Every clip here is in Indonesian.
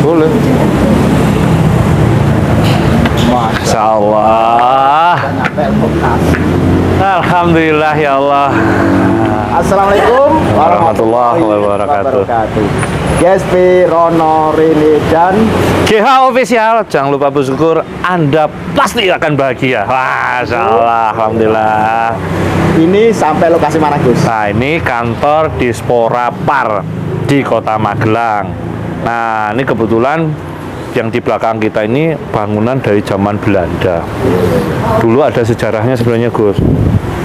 Boleh. Masya Allah. Alhamdulillah ya Allah. Assalamualaikum warahmatullahi wabarakatuh. GSP Rono Rini dan GH Official. Jangan lupa bersyukur, Anda pasti akan bahagia. Masya Allah, alhamdulillah. Ini sampai lokasi mana, Gus? Nah, ini kantor Dispora Par di Kota Magelang. Nah, ini kebetulan yang di belakang kita ini bangunan dari zaman Belanda. Dulu ada sejarahnya sebenarnya, Gus.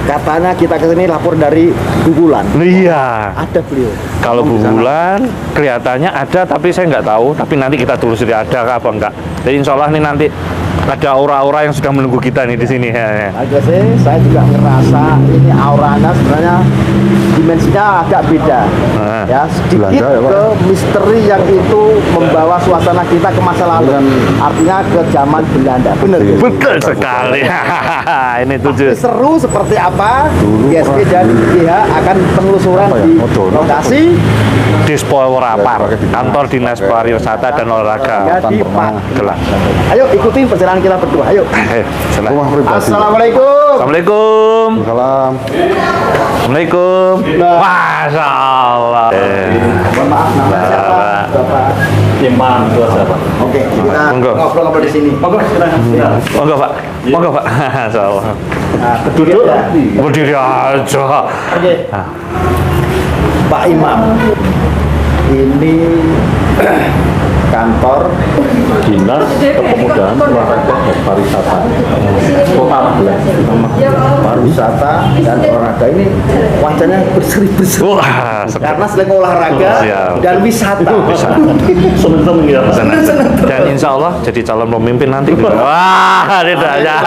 Katanya kita kesini lapor dari Bubulan. Iya. Ada beliau. Kalau Bubulan kelihatannya ada, tapi saya nggak tahu. Tapi nanti kita telusuri ada apa enggak. Jadi insya Allah nih nanti ada aura-aura yang sudah menunggu kita nih di sini. Agak sih, saya juga ngerasa ini auranya sebenarnya dimensinya agak beda. Ya, sedikit ke misteri yang itu membawa suasana kita ke masa lalu. Artinya ke zaman Belanda. Benar. Betul sekali. Ini tujuh. Seru seperti apa? GSP dan GH akan penelusuran di lokasi Dispora Par, kantor Dinas Pariwisata dan Olahraga di Magelang. Gelang. Ayo ikutin perjalanan kita berdua. Ayo. Assalamualaikum. Assalamualaikum. Salam. Assalamualaikum. Masya Allah. Mohon maaf, nama siapa? Bapak Imam siapa? Oke, kita ngobrol-ngobrol di sini. Monggo silakan. Monggo Pak. Monggo Pak. Masya Allah. Nah, Duduk. Berdiri aja. Oke. Pak Imam, ini kantor Dinas Kepemudaan Olahraga dan Pariwisata Kota Magelang. Pariwisata dan olahraga ini wajahnya berseri-berseri. Wah, Karena selain olahraga dan wisata. Seneng-seneng ya. Dan insya Allah jadi calon pemimpin nanti. Wah, tidak ya.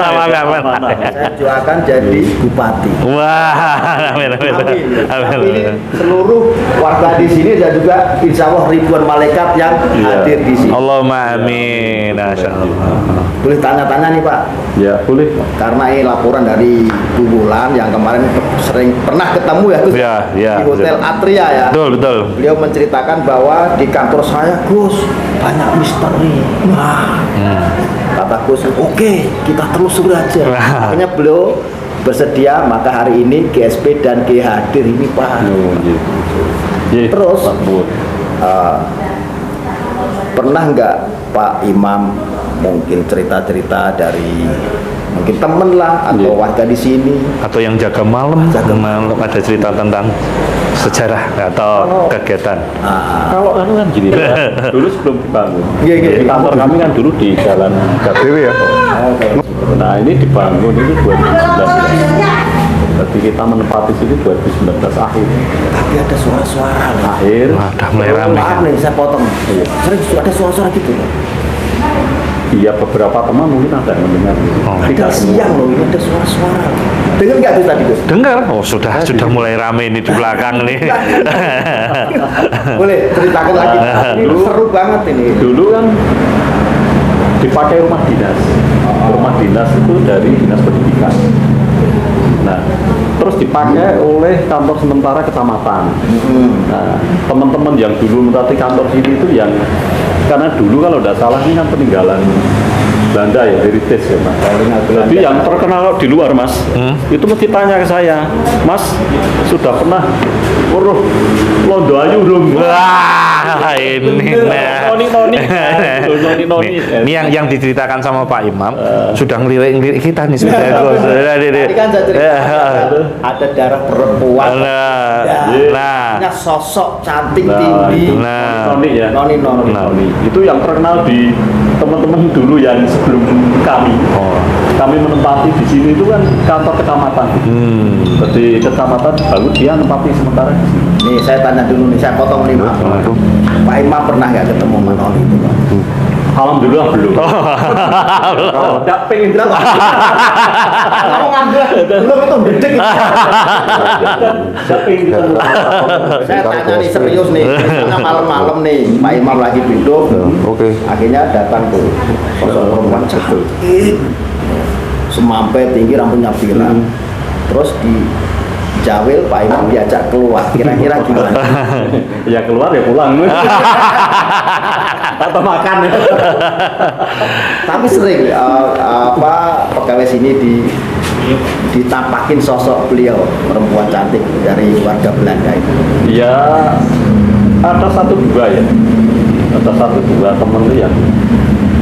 Saya doakan jadi bupati. Wah, amin, amin. Tapi ini seluruh warga di sini dan juga insya Allah ribuan malaikat yang hadir di sini. Allahumma amin. Masya Allah. Boleh tanya-tanya nih Pak? Ya, boleh. Karena ini laporan dari Bubulan yang kemarin sering pernah ketemu ya Gus, Ya, ya, di Hotel betul. Atria ya. Betul, betul. Beliau menceritakan bahwa di kantor saya Gus banyak misteri. Wah, kata Gus, oke, kita telusuri aja. Makanya beliau bersedia, maka hari ini GSP dan G hadir ini Pak. Terus pernah nggak Pak Imam mungkin cerita-cerita dari mungkin temen lah atau warga di sini Atau yang jaga malam, ada cerita tentang sejarah atau kegiatan. Kalau kan gini, dulu sebelum dibangun, Iya. kantor kami kan dulu di Jalan Gadewi ya. Nah ini dibangun itu 2019. Jadi kita menempati sini 2019 akhir. tapi ada suara-suara lah. Akhir. Wah, udah mulai rame. Maaf nih saya potong. Sering ada suara-suara gitu. Iya beberapa teman mungkin ada yang mendengar. Ada siang loh, ini ada suara-suara. Dengar nggak tuh tadi Gus? Dengar? Oh, sudah mulai rame ini di belakang nih. Boleh ceritakan lagi. Ini seru banget ini. Dulu kan dipakai rumah dinas. Rumah dinas itu dari dinas pendidikan. Nah, terus dipakai oleh kantor sementara kecamatan. Nah, teman-teman yang dulu menempati kantor sini itu yang karena dulu kalau tidak salah ini kan peninggalan Belanda ya, heritage ya Mas. Jadi yang terkenal di luar Mas, itu mesti tanya ke saya, Mas sudah pernah uruh Londo Ayu belum? Wah, ini Noni. Ini yang diceritakan sama Pak Imam sudah ngelirik kita nih sebenarnya. Tadi kan saya cerita ada darah perempuan. Nah, Punya sosok cantik tinggi. Noni ya. Noni. Itu yang terkenal di teman-teman dulu yang sebelum kami. Kami menempati di sini itu kan kantor kecamatan. Jadi kecamatan baru dia menempati sementara di sini. Nih saya tanya dulu nih, saya potong nih Pak. Pak Imam pernah nggak ketemu sama Noni itu Pak? Alhamdulillah belum. Tidak pengen berapa? Kamu ngambil belum itu gede. Saya tanya nih serius nih, karena malam-malam nih Pak Imam lagi duduk. Akhirnya datang tuh sosok perempuan cantik, semampai tinggi rambutnya pirang. Terus Jawil Pak Imam diajak keluar, kira-kira gimana? Ya keluar ya pulang. Atau makan. Tapi sering pegawai sini ditampakin sosok beliau, perempuan cantik dari warga Belanda itu. Ya ada satu dua ya. Ada satu dua temen tuh yang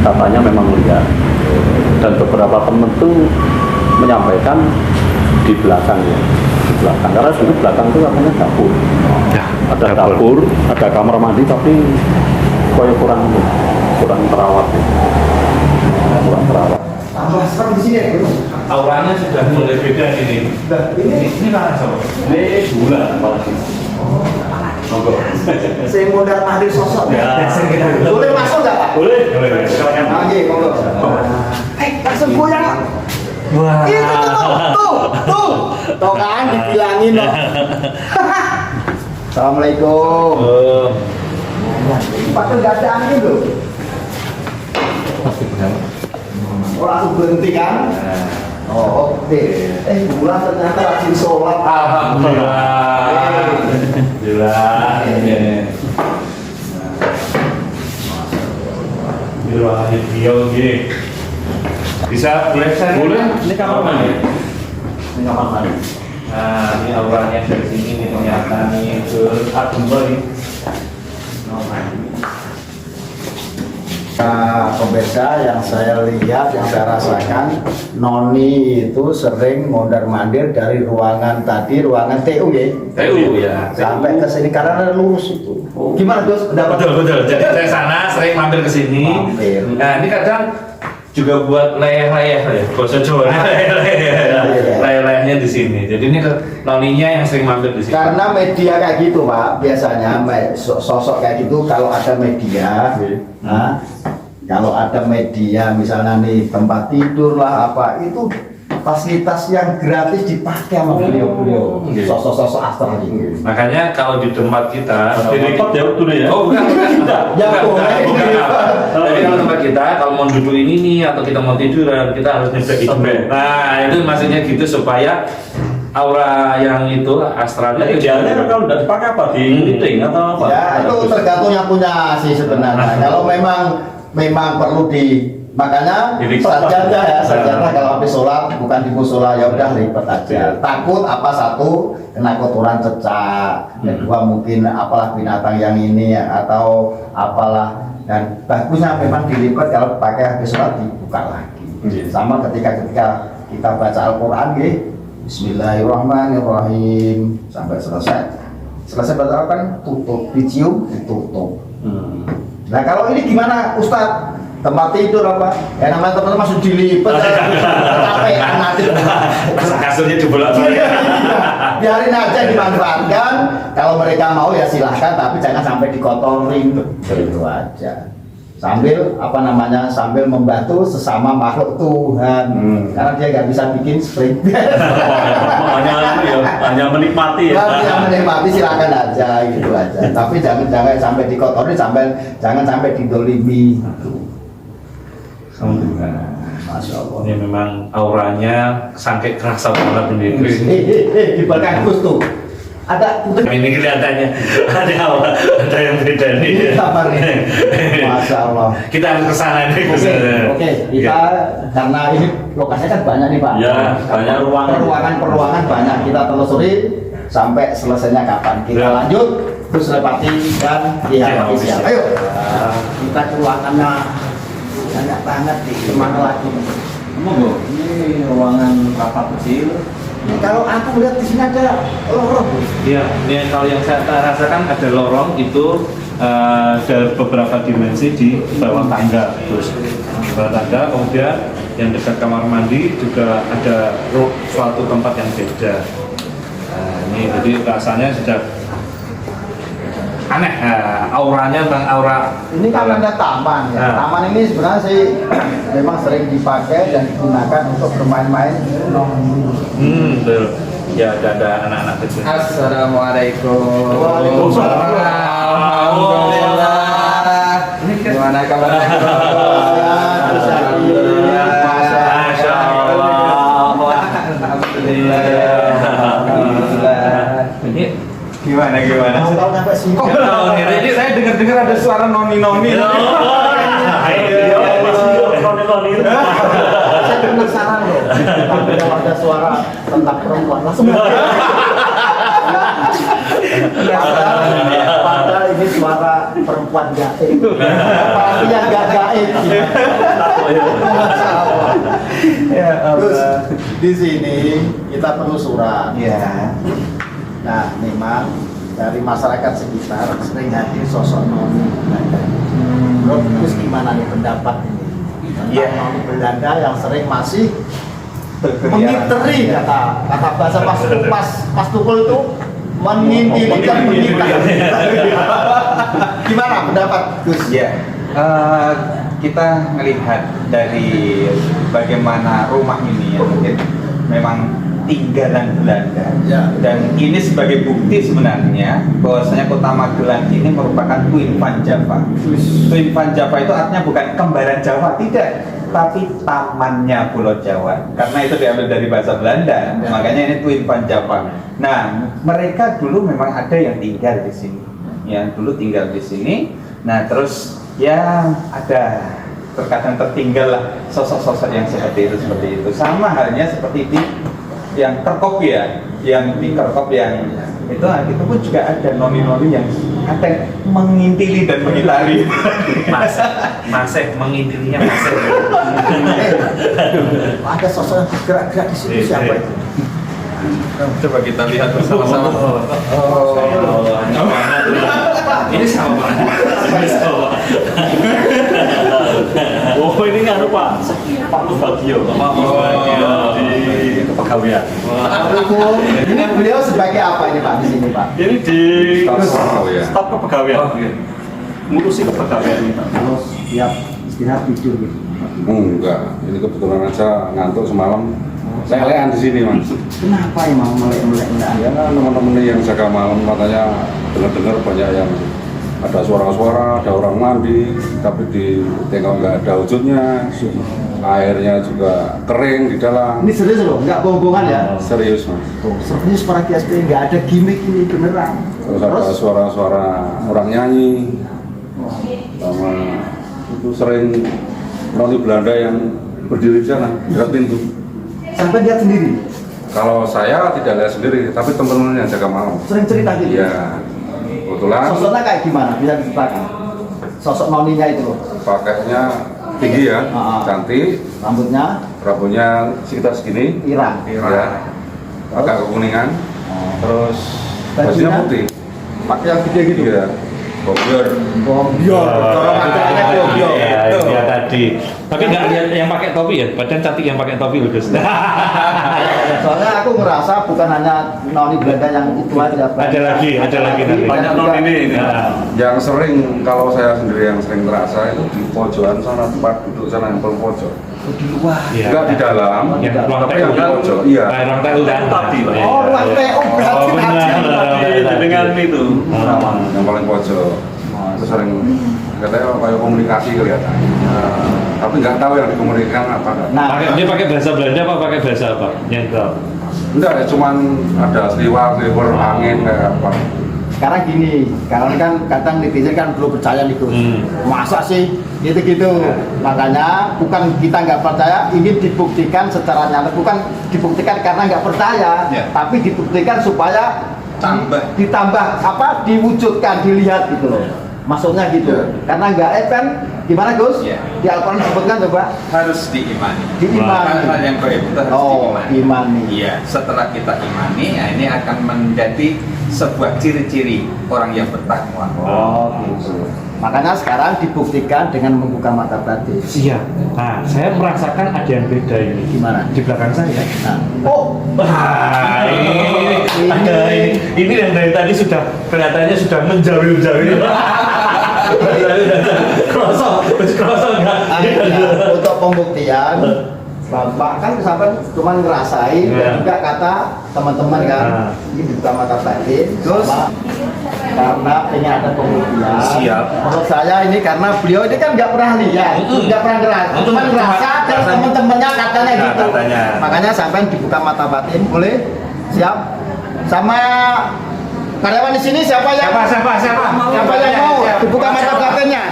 katanya memang lihat. Dan beberapa temen tuh menyampaikan di belakang ya. Di belakang. Karena dulu belakang itu katanya dapur. Ya, Ada dapur, ada kamar mandi tapi kayak kurang terawat. Kurang terawat. Tambah serem di sini ya, Bro. Auranya sudah mulai beda ini. Ini mana sob? Ini bulan apalagi. Monggo. Saya modal hadir sosok. Ya. Boleh masuk nggak Pak? Boleh. Silakan. Oke, monggo. Langsung goyang. Wah. Itu tuh kan dibilangin loh. Assalamualaikum. Pak nggak ada angin loh. Oh, langsung berhenti kan? Oh, oke. Bulan ternyata rajin sholat. Alhamdulillah. Di ruangannya beliau gini. Bisa boleh saya? Boleh. Ini kamar mandi. Ini kamar mandi. Nah, ini auranya dari sini nih ternyata nih ke adem banget. Pemirsa yang saya lihat, yang saya rasakan, Noni itu sering mondar-mandir dari ruangan tadi, ruangan TU ya, TU ya. sampai ke sini karena lurus itu. Gimana Gus? Pendapat? Betul. Jadi saya sana sering mampir ke sini. Mampir. Nah, ini kadang juga buat leyeh-leyeh ya, bahasa Jawa. Leyeh-leyehnya di sini. Jadi ini noninya yang sering mampir di sini. Karena media kayak gitu Pak, biasanya sosok kayak gitu kalau ada media, nah, kalau ada media misalnya nih tempat tidur lah apa itu fasilitas yang gratis dipakai sama beliau-beliau, sosok-sosok astral ini. Makanya kalau di tempat kita, Repot ya dulu ya. Oh bukan. Jadi kalau tempat kita kalau mau duduk ini nih atau kita mau tiduran kita harus nyebek itu. Nah itu maksudnya gitu supaya aura yang itu astralnya Idealnya kalau udah dipakai apa? Di meeting atau apa? Ya itu tergantung yang punya sih sebenarnya. Kalau memang perlu makanya sajadah kalau habis sholat bukan di musola ya udah lipat aja. Takut apa satu kena kotoran cecak, kedua mungkin apalah binatang yang ini atau apalah, dan bagusnya memang dilipat kalau pakai habis sholat dibuka lagi. Sama ketika kita baca Al-Quran Bismillahirrahmanirrahim sampai selesai baca Al-Quran tutup, dicium ditutup. Nah kalau ini gimana Ustadz? Tempat tidur apa? Ya namanya teman-teman masuk dilipat, capean nanti. masa kasurnya dibolak-balik. Biarin aja dimanfaatkan. Kalau mereka mau ya silahkan, tapi jangan sampai dikotorin. Itu aja. Sambil sambil membantu sesama makhluk Tuhan. Karena dia nggak bisa bikin spring. hanya menikmati ya. Yang menikmati silakan aja gitu aja. Tapi jangan sampai dikotorin, jangan sampai didolimi. Masya Allah. Ini memang auranya sangke kerasa banget ini. Di belakang Gus tuh ada putih. Ini kelihatannya ada yang beda nih. Sabar nih. Masya Allah. Kita harus ke sana nih. Oke, kita karena ini lokasinya kan banyak nih Pak. Ya, banyak Ruangan banyak. Kita telusuri sampai selesainya kapan. Kita lanjut terus lepati dan siap. Ayo. Kita ke ruangannya banyak banget di kemana lagi. Ini ruangan rapat kecil. Ini kalau aku lihat di sini ada lorong. Iya, ini kalau yang saya rasakan ada lorong itu ada beberapa dimensi di bawah tangga, terus bawah tangga, kemudian yang dekat kamar mandi juga ada suatu tempat yang beda. Nah, ini jadi rasanya sudah aneh, auranya tentang aura. Ini kan ada taman ya. Taman ini sebenarnya sih memang sering dipakai dan digunakan untuk bermain-main. Betul. Ya ada anak-anak kecil. Assalamualaikum. Waalaikumsalam. Alhamdulillah. Gimana kabarnya? Masya Allah. Alhamdulillah. tahu sampai sini. Ini saya dengar-dengar ada suara noni-noni. Saya penasaran loh. Kalau ada suara tentang perempuan langsung. Padahal ini suara perempuan gaib. Pasti yang gak gaib. Terus di sini kita perlu surat. Ya. Nah, memang dari masyarakat sekitar sering hadir sosok noni Belanda. Terus gimana nih pendapat ini? Tentang noni Belanda yang sering masih mengiteri kata bahasa pas tukul itu mengintili dan mengitar. Gimana pendapat Gus? Ya. Kita melihat dari bagaimana rumah ini ya mungkin memang tinggalan Belanda. Ya. Dan ini sebagai bukti sebenarnya bahwasanya Kota Magelang ini merupakan Twin Van Java. Twin Van Java itu artinya bukan kembaran Jawa, tidak, tapi tamannya Pulau Jawa. Karena itu diambil dari bahasa Belanda, makanya ini Twin Van Java. Nah, mereka dulu memang ada yang tinggal di sini. Yang dulu tinggal di sini. Nah, terus ya ada terkadang tertinggal lah sosok-sosok yang seperti itu. Sama halnya seperti di yang Kerkop ya, yang di Kerkop yang itu pun juga ada noni-noni yang kadang mengintili dan mengitari. Masih mengintilinya masih. Ada sosok yang bergerak-gerak di situ siapa itu? Coba kita lihat bersama-sama. Ini sama. Oh ini nganu Pak, Pak Musbagio. Di kepegawaian. Ini beliau sebagai apa ini Pak di sini Pak? Ini di Staf kepegawaian. Ngurusi kepegawaian ini Pak. Terus siap istirahat tidur gitu. Enggak, ini kebetulan aja ngantuk semalam. Saya lean di sini, Mas. Kenapa emang melek-melek? Ya, teman-teman yang jaga malam katanya dengar-dengar banyak yang ada suara-suara, ada orang mandi, tapi di tengok nggak ada wujudnya. Airnya juga kering di dalam. Ini serius loh, nggak bohong-bohongan ya? Serius, Mas. Oh, serius para GSP nggak ada gimmick ini beneran. Terus ada suara-suara orang nyanyi, sama itu sering noni Belanda yang berdiri di sana, di dekat pintu. Sampai lihat sendiri. Kalau saya tidak lihat sendiri, tapi teman-teman yang jaga malam. Sering cerita gitu. Iya, kebetulan Sosoknya kayak gimana? Bisa diceritakan? Sosok noninya itu loh. pakainya tinggi ya, cantik, Rambutnya sekitar segini, pirang. ya, agak kekuningan, terus Bajunya? bajunya putih, Pakai yang gede gitu. iya, bomber, Bombior. Orang katanya bombior. Iya tadi. Tapi nggak lihat yang pakai topi ya. Badan cantik yang pakai topi Gus. Soalnya aku ngerasa bukan hanya noni Belanda yang itu aja. Ada lagi nanti. Banyak noni ini. Nah, yang sering kalau saya sendiri yang sering terasa itu di pojokan sana, tempat duduk sana yang paling pojok, Di luar. iya. enggak di dalam, Yang ruang tapi TU yang di kan? pojok, iya, Ruang TU kan. Tadi, Pak. Oh, ruang TU berarti Oh, benar. tadi. Dengan itu. yang paling pojok, itu sering katanya kayak komunikasi kelihatan, tapi nggak tahu yang dikomunikasikan apa enggak. Nah, Dia pakai bahasa Belanda apa pakai bahasa apa? Yang tahu. Enggak, ya cuman ada seliwer angin kayak apa. sekarang gini, karena kan kadang netizen kan belum percaya nih Gus. Masa sih gitu-gitu. Makanya bukan kita nggak percaya, ini dibuktikan secara nyata, bukan dibuktikan karena nggak percaya, Ya. tapi dibuktikan supaya ditambah apa, diwujudkan, dilihat gitu loh. Maksudnya gitu. Ya. Karena nggak kan gimana Gus? Ya. Di Al-Quran disebutkan coba harus diimani. diimani. Hal yang gaib itu harus Oh, diimani. imani. Iya, setelah kita imani, ya ini akan menjadi sebuah ciri-ciri orang yang bertakwa. Oh, gitu. Makanya sekarang dibuktikan dengan membuka mata batin. Iya. Nah, saya merasakan ada yang beda ini. Gimana? Di belakang saya. Nah, oh, Wah, ini ada ini. Ini yang dari tadi sudah kelihatannya sudah menjauh-jauh. Krosok enggak? akhirnya untuk pembuktian Bapak kan sampai cuma ngerasain dan juga kata teman-teman kan ini dibuka mata batin terus karena pengen ada pembuktian. Siap. Menurut saya ini karena beliau ini kan nggak pernah lihat, nggak pernah ngerasa, cuma ngerasa dan teman-temannya katanya gitu. Katanya. Makanya sampai dibuka mata batin boleh siap sama Karyawan di sini siapa yang Siapa yang mau dibuka mata batinnya?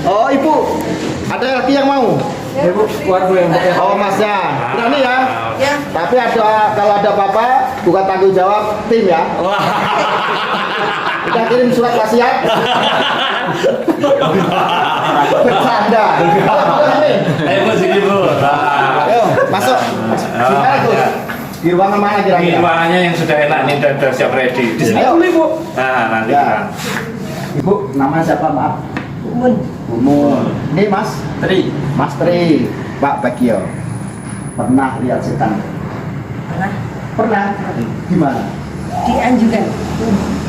Oh, Ibu. Ada lagi yang mau? Ibu, buat gue yang pakai. Oh, Masnya. Berani ya? Ya. Tapi kalau ada apa-apa, bukan tanggung jawab tim ya. Kita kirim surat wasiat. Bercanda. Ayo sini Bu. Ayo, masuk. Gimana Gus? Di ruangan mana Ini kira-kira? ruangannya yang sudah enak nih, sudah siap ready. Di sini Ayo. Bu. Nah, nanti Ya. kita. Ibu, nama siapa Maaf? Umun. Ini Mas Tri. Mas Tri. Pak Bagio. Pernah lihat setan? Pernah Pernah. Gimana? di Anjuran.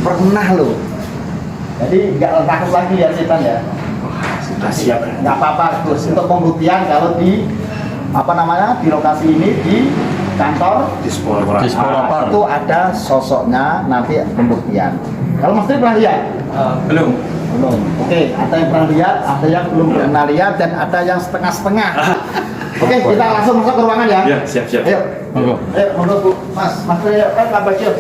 Pernah loh. Jadi nggak takut lagi lihat setan ya? Sudah siap. Nggak apa-apa Gus. Untuk pembuktian kalau di di lokasi ini di kantor Di sekolah. itu ada sosoknya nanti pembuktian. Kalau Mas Tri pernah lihat? Belum. Belum. Oke, ada yang pernah lihat, ada yang belum pernah lihat, dan ada yang setengah-setengah. Oke, kita langsung masuk ke ruangan ya. Ya, siap. Ayo. Monggo. Ayo, monggo Bu. Mas Tri, kan Pak Bagio.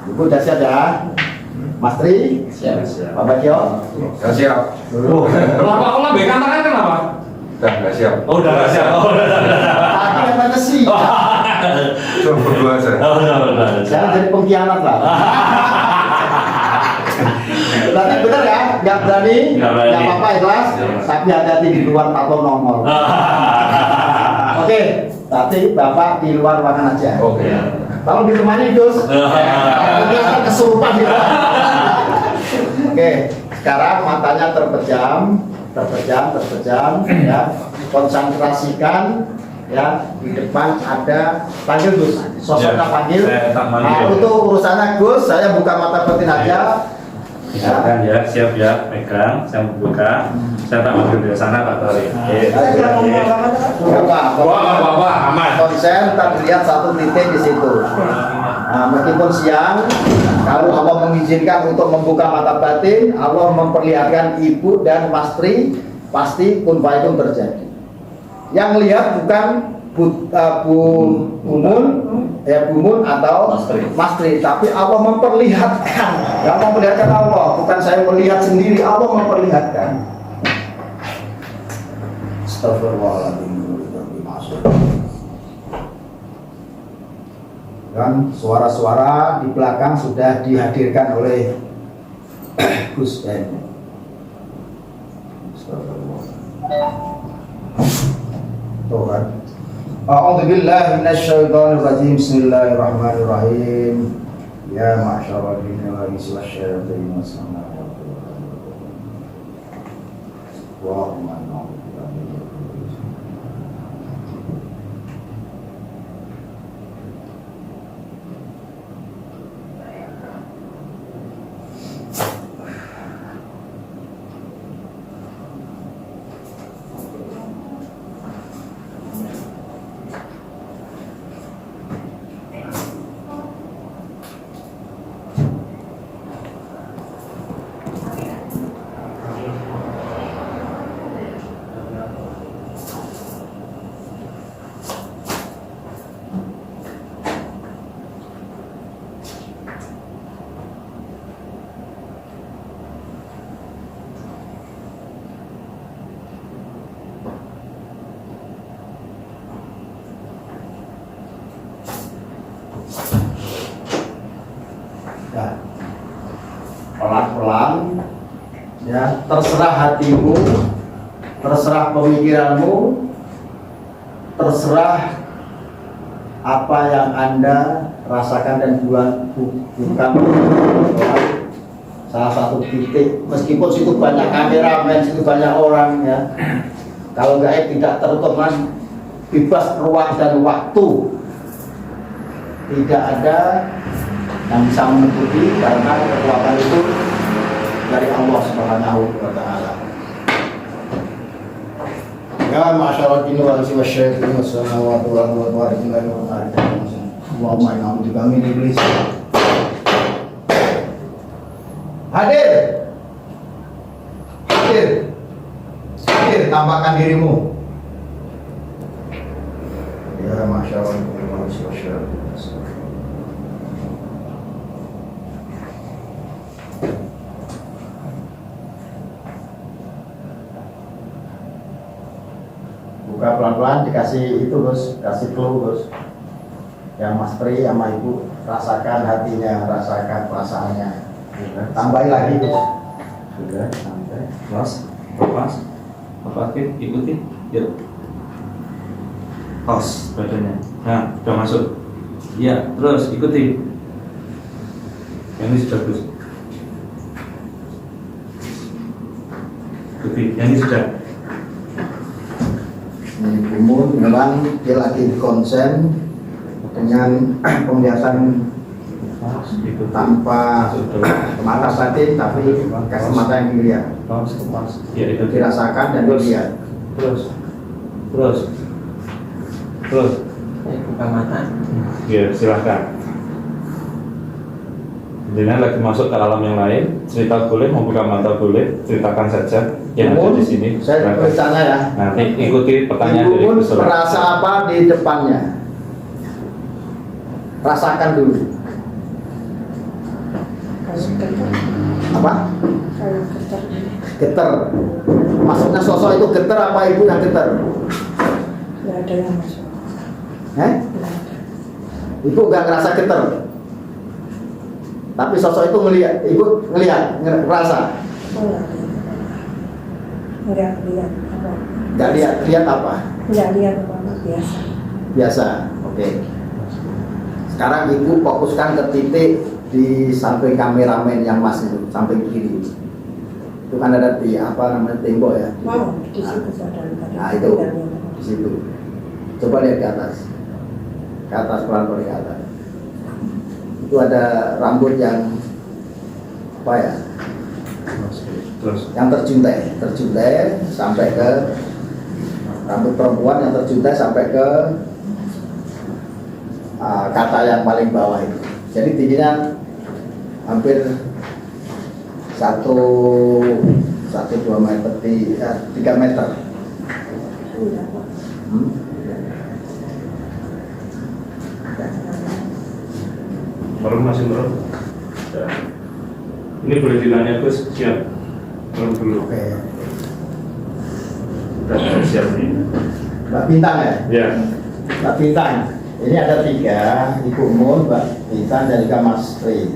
Ibu udah siap ya? Mas Tri, siap. Pak Bagio. Ya siap. Kenapa kok ngambil tangan kenapa? Udah nggak siap. Oh, udah siap. Tadi katanya sih. Cuma berdua aja. Jangan jadi pengkhianat lah. Berarti benar ya? Nggak berani? Nggak berani. Nggak apa-apa ikhlas. Tapi hati-hati di luar tato nongol. Oke, tapi Bapak di luar ruangan aja. Oke. Tolong ditemani Gus. Takutnya kan kesurupan gitu. Oke, sekarang matanya terpejam, ya. Konsentrasikan ya, di depan ada panggil Gus. Sosoknya Ya, panggil. saya tak manggil. Nah, itu urusannya Gus, saya buka mata batin aja. Misalkan ya, siap ya, pegang, saya membuka, saya tak manggil dari sana Pak Tori. Apa, aman. Konsen terlihat satu titik di situ. Nah, meskipun siang, kalau Allah mengizinkan untuk membuka mata batin, Allah memperlihatkan Ibu dan Mas Tri, pasti kun fayakun terjadi. Yang lihat bukan Bu Mun atau Mas Tri, tapi Allah memperlihatkan. Yang memperlihatkan Allah, bukan saya melihat sendiri, Allah memperlihatkan. Astagfirullahaladzim. Dan suara-suara di belakang sudah dihadirkan oleh Gus Ben. Tuhan. A'udzubillahi minasyaitonirrajim. Bismillahirrahmanirrahim. Ya ma'syarul jinni wal insi wasyayatin wassalatu. Allahumma ya, pelan-pelan ya, terserah hatimu, terserah pemikiranmu, terserah apa yang Anda rasakan dan bukan salah satu titik, meskipun situ banyak kameramen, situ banyak orang ya, kalau gaib tidak tertutup, bebas ruang dan waktu, tidak ada yang bisa menutupi, karena kekuatan itu dari Allah Subhanahu wa Ta'ala. Ya ma'asyarul jinni wal insi wasyayatin wassamawati wal ardi wa rijlan wa ta'ala. Allahumma inna a'udzubika min iblis. Hadir. Tampakkan dirimu. Ya ma'asyarul jinni wal insi wasyayatin. Buka pelan-pelan, dikasih itu Gus, kasih clue Gus. Yang Mas Tri sama Ibu rasakan hatinya, rasakan perasaannya. Tambahin lagi Gus. Sudah, sampai. Mas, lepas. Lepasin, ikuti. Yuk. Tos badannya. Nah, udah masuk. Iya, terus ikuti. Yang ini sudah terus. Ikuti, yang ini sudah. Umum memang dia lagi konsen dengan pembiasan tanpa mata batin, tapi kasih mata yang dilihat. Ya, itu Dirasakan dan dilihat. terus. Buka mata. Ya, silahkan. Jangan lagi masuk ke alam yang lain, cerita boleh, mau buka mata boleh, ceritakan saja yang ada di sini. Saya Silahkan. bertanya ya. Nanti ikuti pertanyaan dari Ibu peserta. merasa apa di depannya? Rasakan dulu. Apa? Getar. Maksudnya sosok itu getar apa ibu yang getar? Nggak ada yang masuk. Ibu nggak ngerasa getar. Tapi sosok itu ngelihat, ibu ngelihat, ngerasa. Nggak lihat apa. Nggak lihat apa? Nggak lihat apa biasa. Biasa. Oke. Sekarang ibu fokuskan ke titik di samping kameramen yang mas itu, samping kiri. Itu kan ada di apa namanya tembok ya. Wow, di situ badan. Nah itu di situ. Coba lihat ke atas. Ke atas pelan-pelan ke atas. Itu ada rambut yang apa ya? Terus. Yang terjuntai sampai ke rambut perempuan yang terjuntai sampai ke kata yang paling bawah itu. Jadi tingginya hampir 1-2 meter, 3 meter. Merem masih merem. Ya. Ini boleh ditanya Gus, siap. Merem dulu. Oke. Udah siap nih. Mbak Bintang ya? Ya. Mbak Bintang. Ini ada 3, Ibu Mun, Mbak Bintang, dan juga Mas Tri.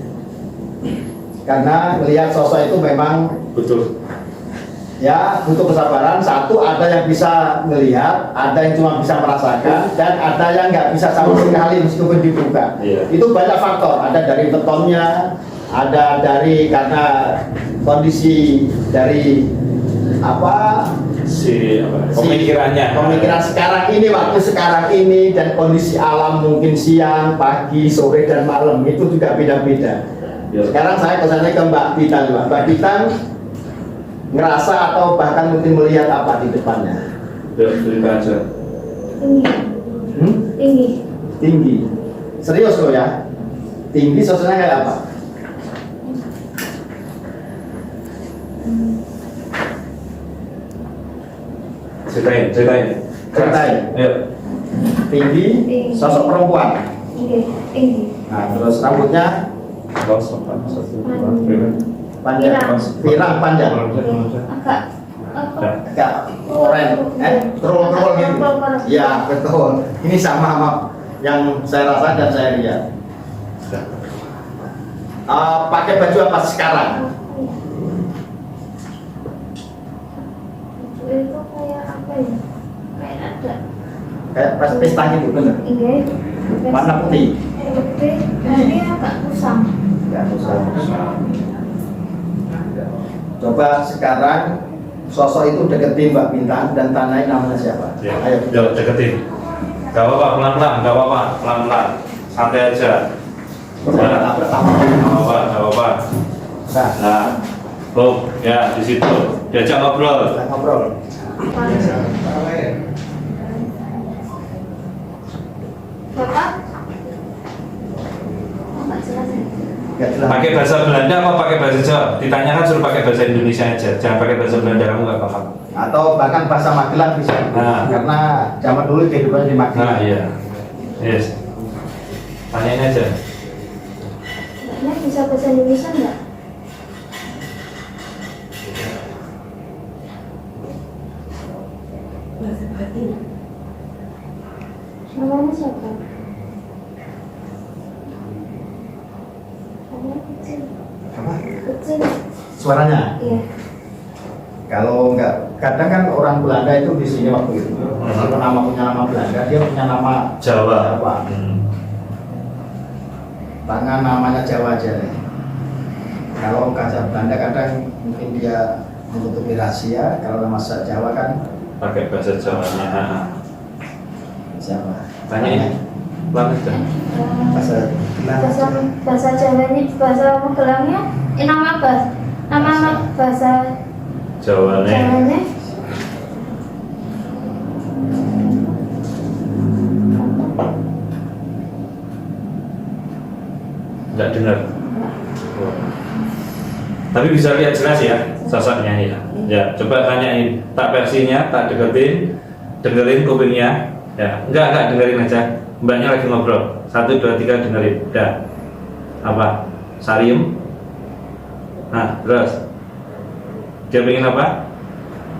Karena melihat sosok itu memang Betul. ya butuh kesabaran. Satu, ada yang bisa melihat, ada yang cuma bisa merasakan, dan ada yang nggak bisa sama sekali meskipun dibuka. Iya. Itu banyak faktor. Ada dari betonnya, ada dari karena kondisi dari apa pemikiran sekarang ini, waktu sekarang ini, dan kondisi alam mungkin siang, pagi, sore, dan malam itu juga beda-beda. Ya. Sekarang saya kesana ke Mbak Bintang. Mbak Bintang ngerasa atau bahkan mungkin melihat apa di depannya? Ya, cerita aja. Tinggi. Tinggi. Serius loh ya? Tinggi sosoknya kayak apa? Ceritain. Ayo. Tinggi, sosok perempuan. Tinggi. Nah, terus rambutnya panjang, pirang panjang, agak oren, kerul gitu. Ya betul. Ini sama yang saya rasa dan saya lihat. Pakai baju apa sekarang? Itu kayak apa ya? Kayak ada. Kayak pesta gitu, bener? Enggak. Warna putih. Putih. Ini agak kusam. Ya, coba sekarang sosok itu deketin Mbak Bintang dan tanyain namanya siapa. Ya. Ayo. Deketin. Gak apa-apa, pelan-pelan. Santai aja. Gak apa-apa. Nah, Bob, ya di situ. Diajak ngobrol. ngobrol. Bapak? Bapak jelas ya? Gak jelas. Pakai bahasa Belanda apa pakai bahasa Jawa? Ditanyakan suruh pakai bahasa Indonesia aja. Jangan pakai bahasa Belanda, kamu nggak paham. Atau bahkan bahasa Magelang bisa. Nah. Karena zaman dulu kehidupannya di Magelang. Nah, iya. Yes. Tanyain aja. Mbaknya bisa bahasa Indonesia enggak? bahasa batin. Namanya siapa? Namanya kecil. Apa? Kecil. Suaranya? Iya. Kalau enggak, kadang kan orang Belanda itu di sini waktu itu. Kalau punya nama Belanda, dia punya nama Jawa. Tangan namanya Jawa aja nih. Kalau kaca Belanda kadang mungkin dia menutupi rahasia. Kalau nama Jawa kan Pakai bahasa Jawanya. siapa? Tanya banget kan? Bahasa Bahasa Jawanya, bahasa Magelangnya, nama apa? Nama bahasa Jawanya. Jawanya. Nggak dengar. Tapi bisa lihat jelas ya sosoknya ya. Ya, coba tanyain. Tak versinya, tak deketin, dengerin kupingnya. Ya, enggak dengerin aja. Mbaknya lagi ngobrol. 1, 2, 3 dengerin. Udah. Apa? Sarium. Nah, terus. Dia pengen apa?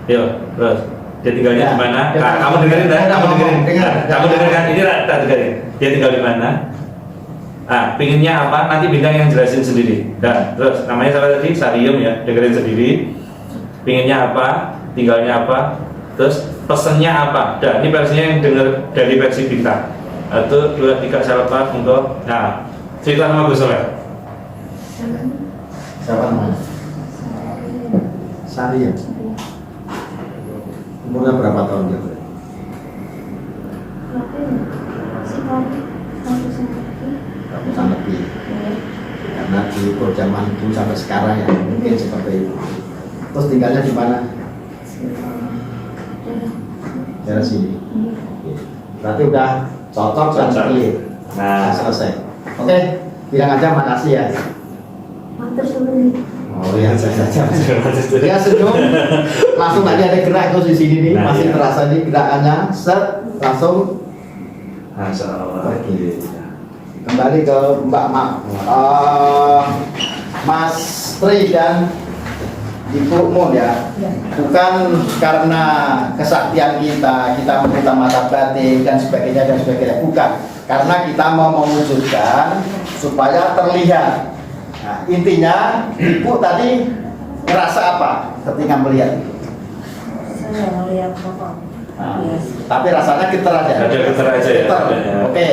Yuk, terus. Dia tinggalnya Ya, di mana? ya, Nah, kamu dengerin dah, ya, kamu dengerin. dengar. Nah, kamu dengerin ini tak dengerin. Dia tinggal di mana? Ah, pinginnya apa? Nanti bintang yang jelasin sendiri. Nah, terus namanya siapa tadi? Sarium ya, dengerin sendiri. Pinginnya apa? Tinggalnya apa? Terus pesennya apa? Nah, ini versinya yang denger dari versi bintang. 1, 2, 3 saya lepas untuk. Nah, cerita sama Gus Soleh. Siapa namanya? Sari ya? Umurnya berapa tahun dia? Berapa ya? Sekali. Ratusan lebih. Karena diukur zaman dulu sampai sekarang ya mungkin seperti itu. Terus tinggalnya di mana? Daerah sini. Berarti udah cocok dan clear. Nah, Selesai. Oke, bilang aja makasih ya. Matur suwun. Oh iya, dia senyum, langsung tadi ada gerak tuh di sini nih, Nah, masih iya. terasa nih gerakannya, set, langsung Masya Allah. pergi. Kembali ke Mbak Mas Tri dan Ibu Mun ya, bukan karena kesaktian kita meminta mata batin dan sebagainya, bukan, karena kita mau mewujudkan supaya terlihat. Nah, intinya Ibu tadi ngerasa apa ketika melihat itu? Saya melihat bapak. Nah, Biasa. tapi rasanya getar aja. Ada getar aja ya? Getar. Ada. Oke,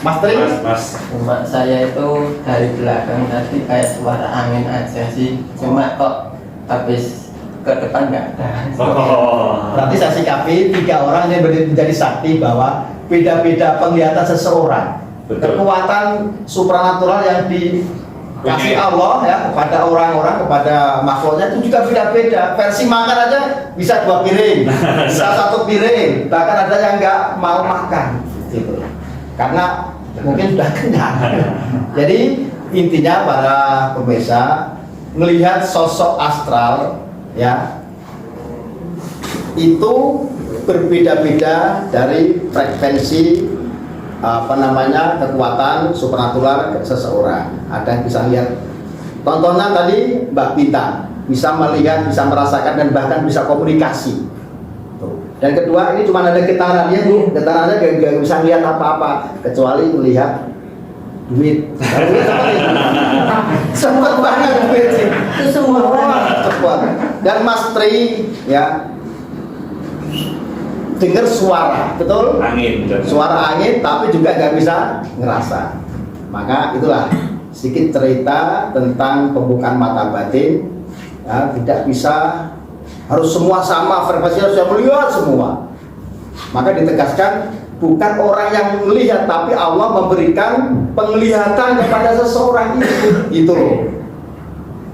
Mas Tri. Mas. Cuma saya itu dari belakang tadi kayak suara angin aja sih. Cuma kok habis ke depan nggak ada. Oh. Berarti saya sikapi 3 orang ini menjadi saksi bahwa beda-beda penglihatan seseorang. Betul. Kekuatan supranatural yang dikasih Allah ya kepada orang-orang, kepada makhluknya itu juga beda-beda. Versi makan aja bisa 2 piring, bisa 1 piring, bahkan ada yang nggak mau makan, gitu. Karena mungkin sudah kenyang. Jadi intinya para pemirsa melihat sosok astral ya itu berbeda-beda dari frekuensi kekuatan supernatural seseorang. Ada yang bisa lihat tontonan tadi Mbak Bintang, bisa melihat, bisa merasakan dan bahkan bisa komunikasi. Dan kedua ini cuma ada getaran ya Bu, getarannya gak bisa lihat apa-apa kecuali melihat duit. Duit seperti itu. Cepet banget duit sih. Itu semua orang. Cepet. Dan Mas Tri ya dengar suara, betul? Angin. Suara angin tapi juga nggak bisa ngerasa. Maka itulah sedikit cerita tentang pembukaan mata batin ya, tidak bisa harus semua sama frekuensinya harus melihat semua. Maka ditegaskan bukan orang yang melihat tapi Allah memberikan penglihatan kepada seseorang itu loh.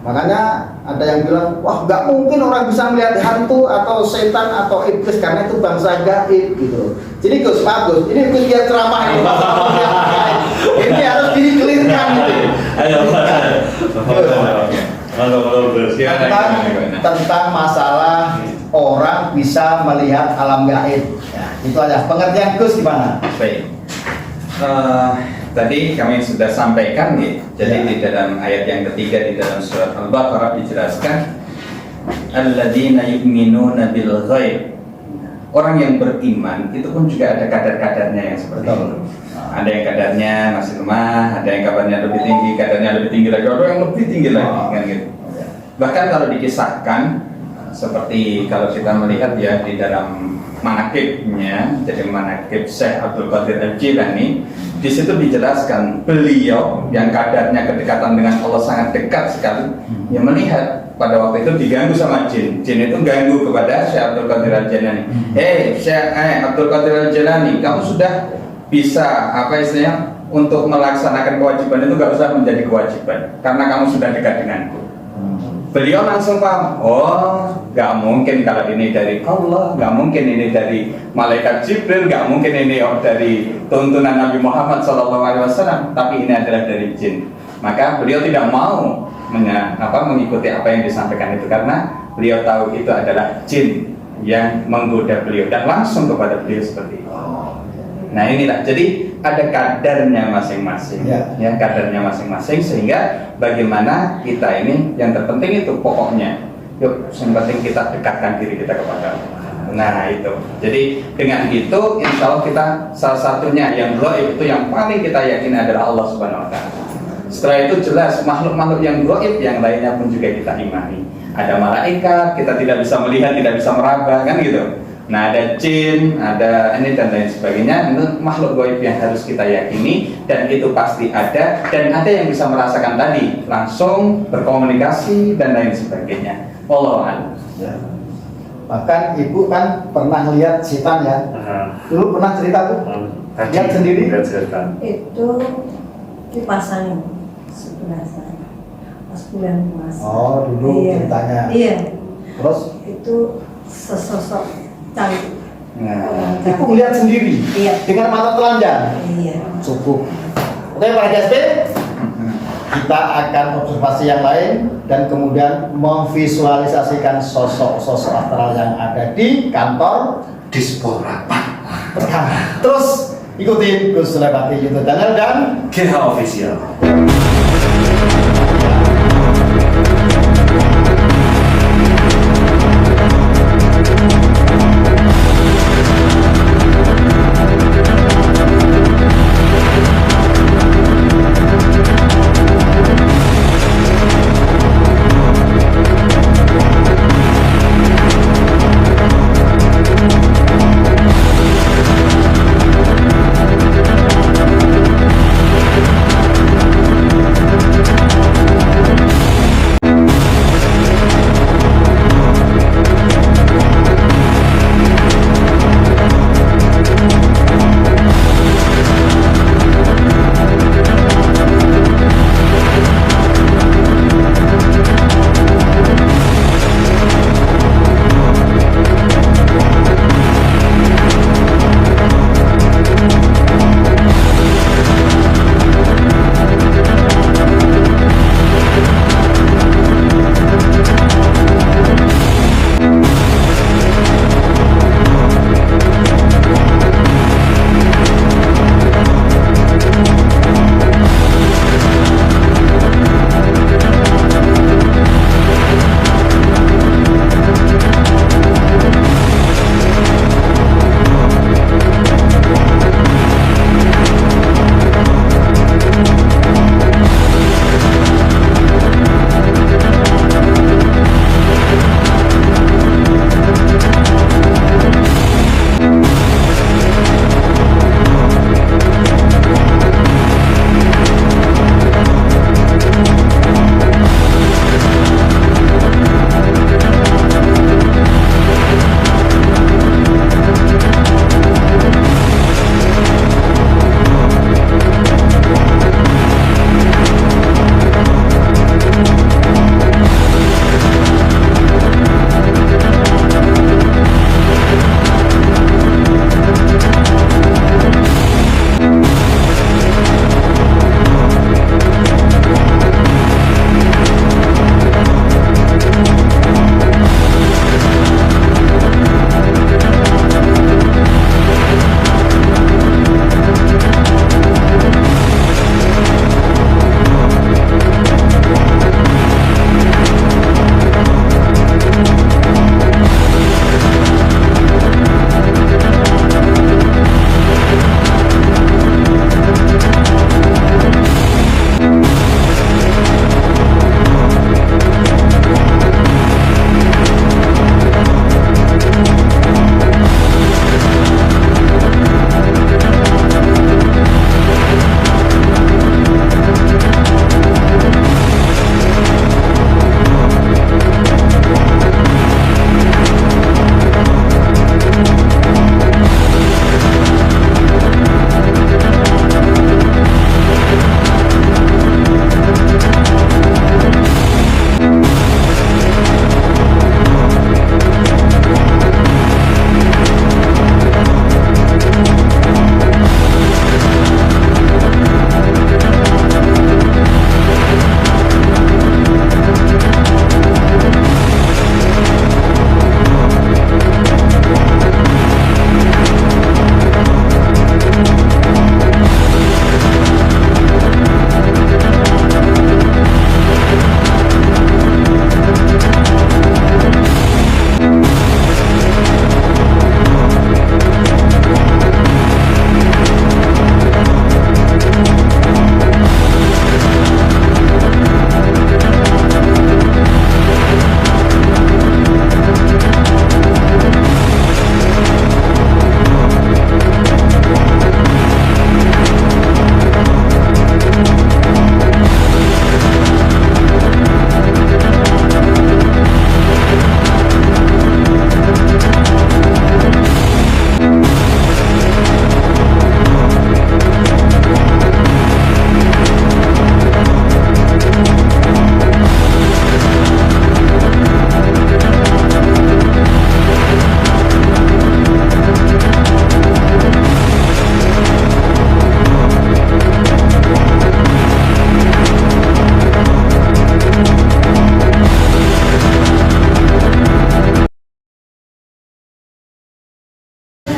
Makanya ada yang bilang, wah nggak mungkin orang bisa melihat hantu atau setan atau iblis karena itu bangsa gaib gitu. Jadi Gus, bagus. Ini Gus dia ceramah ini. Ini harus dikelirkan gitu. Ayo, Tentang masalah orang bisa melihat alam gaib. Ya, itu aja. Pengertian Gus gimana? Baik. Tadi kami sudah sampaikan nih. Jadi di dalam ayat yang ketiga di dalam surat Al-Baqarah dijelaskan alladzina yu'minuna bil ghaib. orang yang beriman itu pun juga ada kadar-kadarnya yang seperti itu. Ada yang kadarnya masih lemah, ada yang kadarnya lebih tinggi, kadarnya lebih tinggi lagi, ada yang lebih tinggi lagi, kan gitu. Bahkan kalau dikisahkan, seperti kalau kita melihat ya di dalam manakibnya, jadi manakib Syekh Abdul Qadir Al-Jilani, di situ dijelaskan beliau yang kadarnya kedekatan dengan Allah sangat dekat sekali, yang melihat pada waktu itu diganggu sama jin. Jin itu ganggu kepada Syekh Abdul Qadir Al-Jilani. Syekh Abdul Qadir Al-Jilani, kamu sudah bisa apa istilahnya untuk melaksanakan kewajiban itu gak usah menjadi kewajiban karena kamu sudah dekat denganku. Beliau langsung paham, oh gak mungkin kalau ini dari Allah, gak mungkin ini dari malaikat Jibril, gak mungkin ini dari tuntunan Nabi Muhammad SAW, tapi ini adalah dari jin. Maka beliau tidak mau mengikuti apa yang disampaikan itu karena beliau tahu itu adalah jin yang menggoda beliau dan langsung kepada beliau seperti itu. Nah inilah, jadi ada kadarnya masing-masing, ya kadarnya masing-masing, sehingga bagaimana kita ini yang terpenting itu pokoknya, yuk yang penting kita dekatkan diri kita kepada Allah. Nah itu, jadi dengan itu insya Allah kita salah satunya yang gaib itu yang paling kita yakini adalah Allah Subhanahu Wa Taala. Setelah itu jelas makhluk-makhluk yang gaib yang lainnya pun juga kita imani. Ada malaikat, kita tidak bisa melihat, tidak bisa meraba, kan gitu. Nah ada jin, ada ini dan lain sebagainya. Itu makhluk gaib yang harus kita yakini dan itu pasti ada, dan ada yang bisa merasakan tadi langsung berkomunikasi dan lain sebagainya. Wallahu a'lam. Ya. Bahkan ibu kan pernah lihat setan ya? Dulu pernah cerita tuh? Lihat sendiri? Itu dipasangin sebelah sana pas bulan puasa. Oh dulu ceritanya. Iya. Terus? Itu sesosok cantik. Nah, ibu lihat sendiri? Iya. Dengan mata telanjang? Iya. Cukup. Oke Pak Jasper, kita akan observasi yang lain dan kemudian memvisualisasikan sosok-sosok astral yang ada di kantor Dispora pertama. Terus ikutin Gus Sulaiman YouTube channel dan GH Official.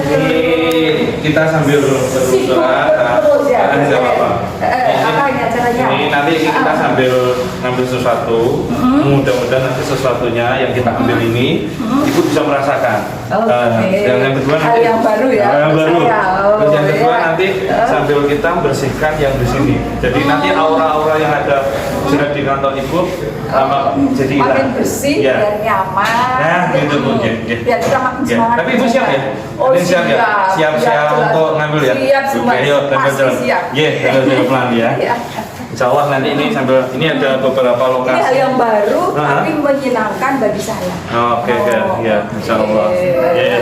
Ini kita sambil bersuara. Tidak apa-apa. Ini nanti kita sambil ngambil sesuatu. Mudah-mudahan nanti sesuatunya yang kita ambil ini ibu bisa merasakan. Yang kedua nanti yang baru ya. Yang baru. Terus yang kedua ya. nanti sambil kita bersihkan yang di sini. Jadi nanti aura-aura yang ada di kantong ibu jadi hilang. Makin bersih, Ya. biar nyaman. Nah, gitu Bu. Ya, ya. Biar kita makin Ya. semangat. Tapi ibu siap ya? Oh, Ini siap ya? Siap jelas. untuk ngambil ya? Siap semua. Oke, yuk, Pasti jalan. siap. Iya, jalan pelan ya. Ya. Insya Allah nanti ini sambil ini ada beberapa Ini lokasi. hal yang baru, Aha. tapi menyenangkan bagi saya. Oke, ya, Insya Allah. Ya.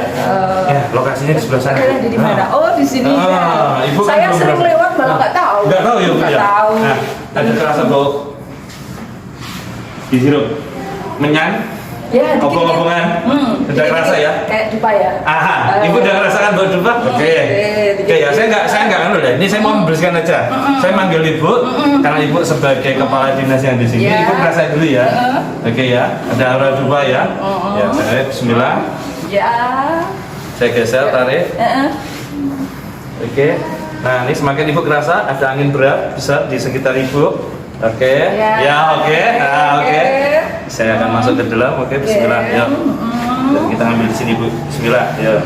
Ya, lokasinya di sebelah sana. Kalian di mana? Oh, di sini. Ibu kan Saya belum sering berapa- lewat malah nggak tahu. Nggak tahu ya, Bu, Nggak ya. tahu. Nah, ada terasa bau dihirup, menyan, Ya, dikit-dikit. obong-obongan, udah dikit-dikit. kerasa ya? Kayak dupa ya. Aha, ibu udah merasakan bau dupa? Oke. Oke ya, saya nggak anu deh. Ini saya mau membersihkan aja. Saya manggil ibu karena ibu sebagai kepala dinas yang di sini. Ya. Ibu merasakan dulu ya. Oke ya, ada aura dupa ya. Ya, saya Bismillah. Ya. Saya geser, tarik. Oke. Nah, ini semakin ibu kerasa ada angin berat besar di sekitar ibu. Oke. Ya, oke. Nah, oke. Saya akan masuk ke dalam. Oke, Bismillah. Yuk. Yuk, kita ambil di sini Bu. Bismillah. Yuk.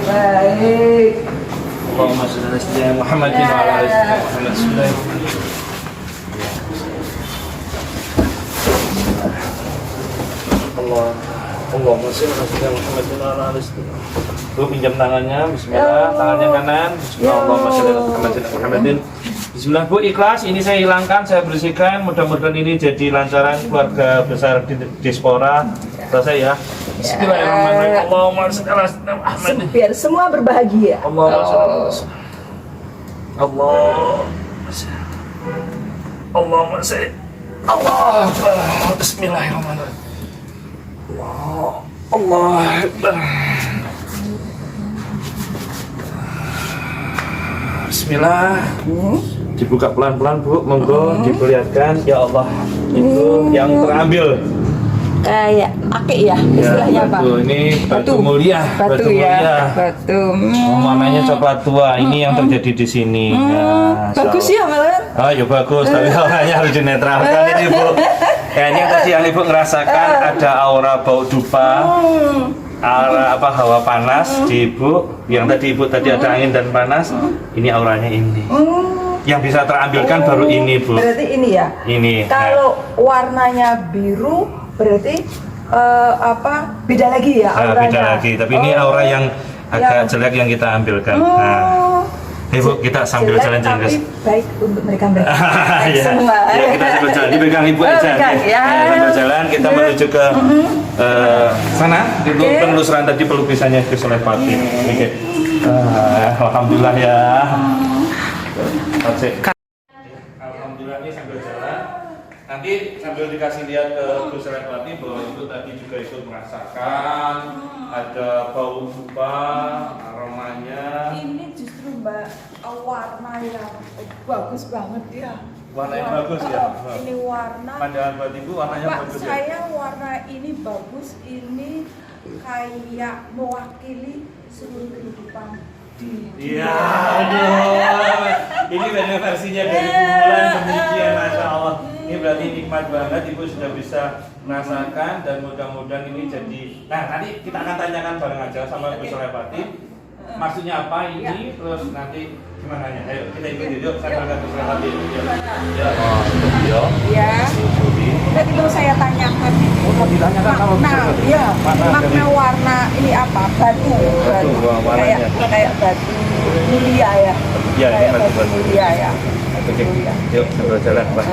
Baik. Allahumma shalli ala sayyidina Muhammadin wa ala ali sayyidina Muhammad. Bismillah. Allahumma shalli ala sayyidina Muhammadin wa ala ali sayyidina Muhammad. Bu, pinjam tangannya. Bismillah. Tangannya kanan. Bismillah. Allahumma shalli ala sayyidina Muhammadin. Bismillah Bu, ikhlas. Ini saya hilangkan, saya bersihkan. Mudah-mudahan ini jadi lancaran keluarga besar di Dispora. Selesai ya. Bismillahirrahmanirrahim. Allahumma shalli ala sayyidina Muhammadin. Biar semua berbahagia. Allahumma shalli ala sayyidina Allahumma shalli Allah. Bismillahirrahmanirrahim. Allah Akbar. Bismillah. Dibuka pelan-pelan Bu, monggo diperlihatkan. Ya Allah, itu yang terambil. Kayak akik ya, istilahnya apa? Batu. Ini batu mulia. Batu ya. Batu. Warnanya coklat tua. Ini yang terjadi di sini. Ya, Bagus ya malah. Oh ya bagus, tapi warnanya harus dinetralkan ini Bu. Kayaknya tadi yang Ibu ngerasakan ada aura bau dupa. Aura apa hawa panas di Ibu. Yang tadi Ibu tadi ada angin dan panas. Ini auranya ini. Yang bisa terambilkan baru ini Bu. Berarti ini ya. Ini. Kalau warnanya biru berarti apa? Beda lagi ya auranya. Beda lagi, tapi ini aura yang agak jelek yang kita ambilkan. Nah, Ibu kita sambil Jelek, jalan-jalan tapi baik untuk mereka ya, semua. ya, kita sambil jalan, dipegang Ibu aja. pegang, ya. Sambil jalan kita menuju ke sana. Itu penelusuran tadi pelukisannya ke Sulepati. Oke. Alhamdulillah ya. Alhamdulillah ini sambil jalan. Nanti sambil dikasih lihat ke Bu Sulepati bahwa itu tadi juga ikut merasakan ada bau dupa, aromanya. Ini justru Mbak warna yang bagus banget ya. Warna yang bagus ya. Ini warna. Pandangan buat Ibu warnanya Pak, bagus ya. saya warna ini bagus, ini kayak mewakili seluruh kehidupan di Iya, aduh. Ini benar versinya dari bulan demikian, Masya Allah. Ini berarti nikmat banget, Ibu sudah bisa merasakan dan mudah-mudahan ini jadi. Nah, nanti kita akan tanyakan bareng aja sama Bu Sulepati. Maksudnya apa ini? Terus nanti gimana ya? Ayo kita ikuti yuk. Saya berangkat Bu Sulepati. Ya. Oh, itu Ya. Nanti mau saya tanyakan. Oh, ditanyakan sama Bu Makna, Sulepati. ya. Makna Makna dari- warna ini apa? Batu. warnanya. Kayak batu mulia ya. Iya, ini Kayak batu batu mulia ya. Oke, yuk sambil jalan Pak.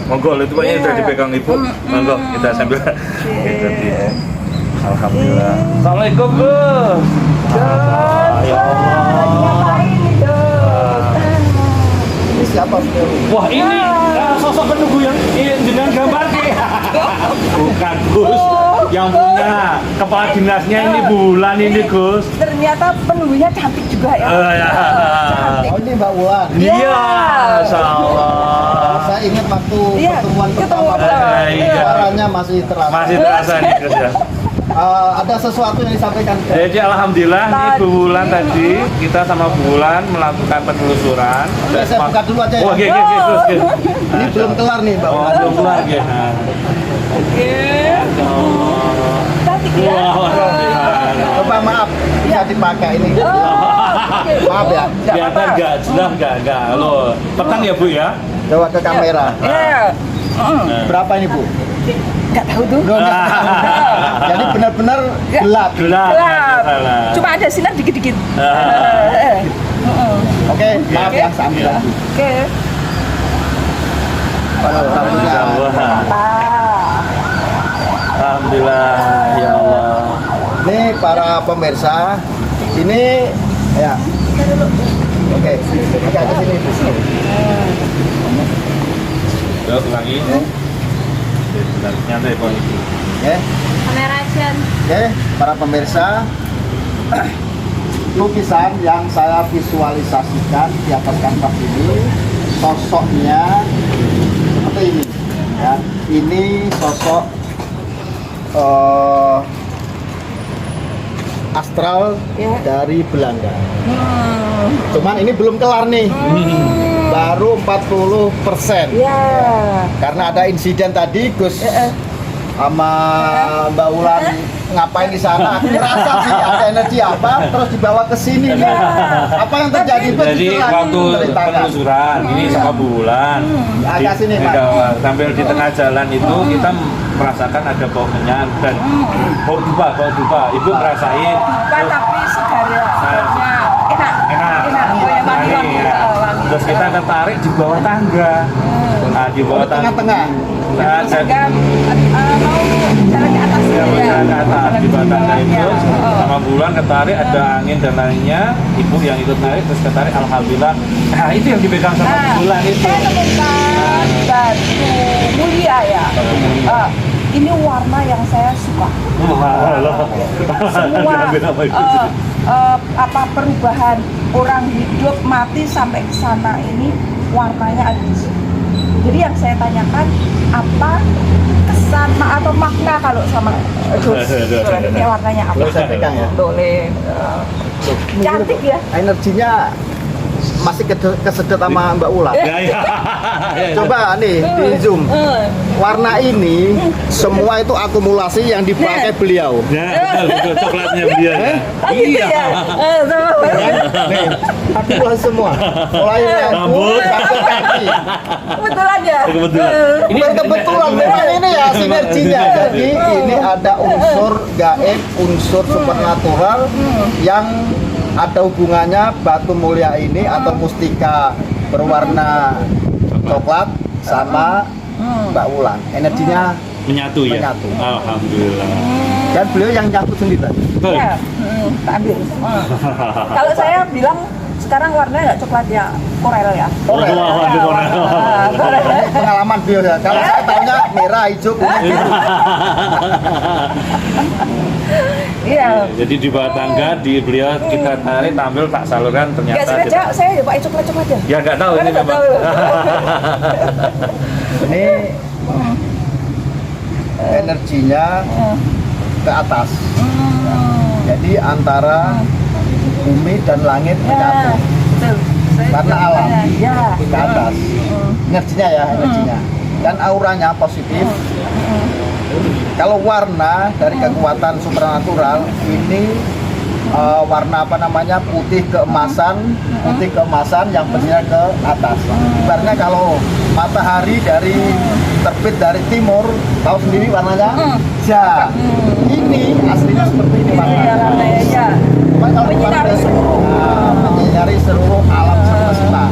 Monggo itu Pak, ini sudah dipegang Ibu. Monggo kita sambil ikuti. Alhamdulillah. Assalamualaikum Bu. Ya Allah. Ngapain nih, Dok? Ini siapa beliau? Wah ini sosok penunggu yang jenengan gambar bukan Gus, yang punya kepala dinasnya ini bulan ini Gus. Ternyata penunggunya cantik juga ya. Ya. Oh ini Mbak Wulan. Iya, Masya Allah. Saya ingat waktu Iya, pertemuan ketemu. pertama Iya. suaranya masih terasa. Masih terasa nih Gus ya. ada sesuatu yang disampaikan. Jadi alhamdulillah ini Bu Wulan tadi kita sama Bu Wulan melakukan penelusuran. Saya buka dulu aja ya. Oh, oke, terus. Ini belum kelar nih, Mbak. Oh, belum kelar ya. Oke. Cantik ya. Wah, alhamdulillah. Coba maaf, bisa dipakai ini. Maaf ya. Kelihatan nggak jelas nggak lo petang ya Bu ya. Coba ke kamera. Iya. Berapa ini, Bu? Nggak tahu tuh. Jadi benar-benar gelap. Gelap. Gelap. Cuma ada sinar dikit-dikit. Oke, maaf ya, sambil lagi. Oke. Alhamdulillah. Alhamdulillah ya Allah. Ini para pemirsa, ini ya. Oke, agak ke sini. Terus ulangi. Benar, nyantai posisi. Ya. Kamera action. Oke, para pemirsa, lukisan yang saya visualisasikan di atas kanvas ini sosoknya seperti ini. Ya, ini sosok astral dari Belanda. Cuman ini belum kelar nih, baru 40%. Ya. Karena ada insiden tadi, Gus sama Mbak Wulan ngapain di sana? Aku ngerasa sih ada energi apa, terus dibawa ke sini nih. Apa yang terjadi? Jadi waktu penelusuran ini sama Bu Wulan Agak sini, di Pak. kawal, sambil di tengah jalan itu kita merasakan ada bau menyan dan bau dupa. Ibu ngerasain Bukan tapi segar ya. Segarnya enak. enak. Oh, ya, wangi. Ya. Terus kita tertarik di bawah tangga. Nah, di bawah Tengah-tengah. Nah, Sehingga mau jalan ke atas ya, ya. jalan ke atas di bawah tangga itu Ya. sama bulan ketarik ada angin dan lainnya, ibu yang ikut narik terus ketarik alhamdulillah. Nah itu yang dipegang sama bulan itu. Saya nemukan batu mulia ya. Ini warna yang saya suka. Semua apa perubahan orang hidup mati sampai ke sana ini warnanya ada di sini. Jadi yang saya tanyakan apa kesan atau makna kalau sama Gus? Ini warnanya apa? Boleh saya pegang ya? Boleh. Cantik ya. Energinya masih kesedot sama Mbak Wulan. Ya. Coba nih di zoom. Warna ini semua itu akumulasi yang dipakai beliau. Ya, betul coklatnya dia. Iya. Sama banget. Nih, akumulasi semua. Mulai Rambut. sampai kaki. Kebetulan ya. Kebetulan. Bukan kebetulan, memang ini ya sinerginya. Jadi ini ada unsur gaib, unsur supernatural yang ada hubungannya batu mulia ini atau mustika berwarna coklat sama Mbak Wulan. Energinya Menyatu ya. Menyatu. Alhamdulillah. dan beliau yang nyangkut sendiri tadi. Betul. Ya, tak ambil. Kalau saya bilang sekarang warnanya nggak coklat ya, korel ya. Korel. Korel. Pengalaman beliau ya. Kalau saya tahunya merah, hijau, kuning. Iya. Jadi di bawah tangga di beliau kita tarik tampil tak salurkan ternyata. Nggak sengaja saya ya pakai coklat ya. Ya nggak tahu ini Nggak memang. tahu. Ini energinya ke atas. Jadi antara bumi dan langit menyatu. Betul. Karena alam Ya. ke atas. Energinya ya, energinya. Dan auranya positif. Kalau warna dari kekuatan supernatural ini warna apa namanya putih keemasan yang bersinar ke atas. Ibaratnya kalau matahari dari terbit dari timur, tahu sendiri warnanya ja. Ini aslinya seperti ini warnanya. Ya. Menyinari seluruh. Menyinari seluruh alam semesta.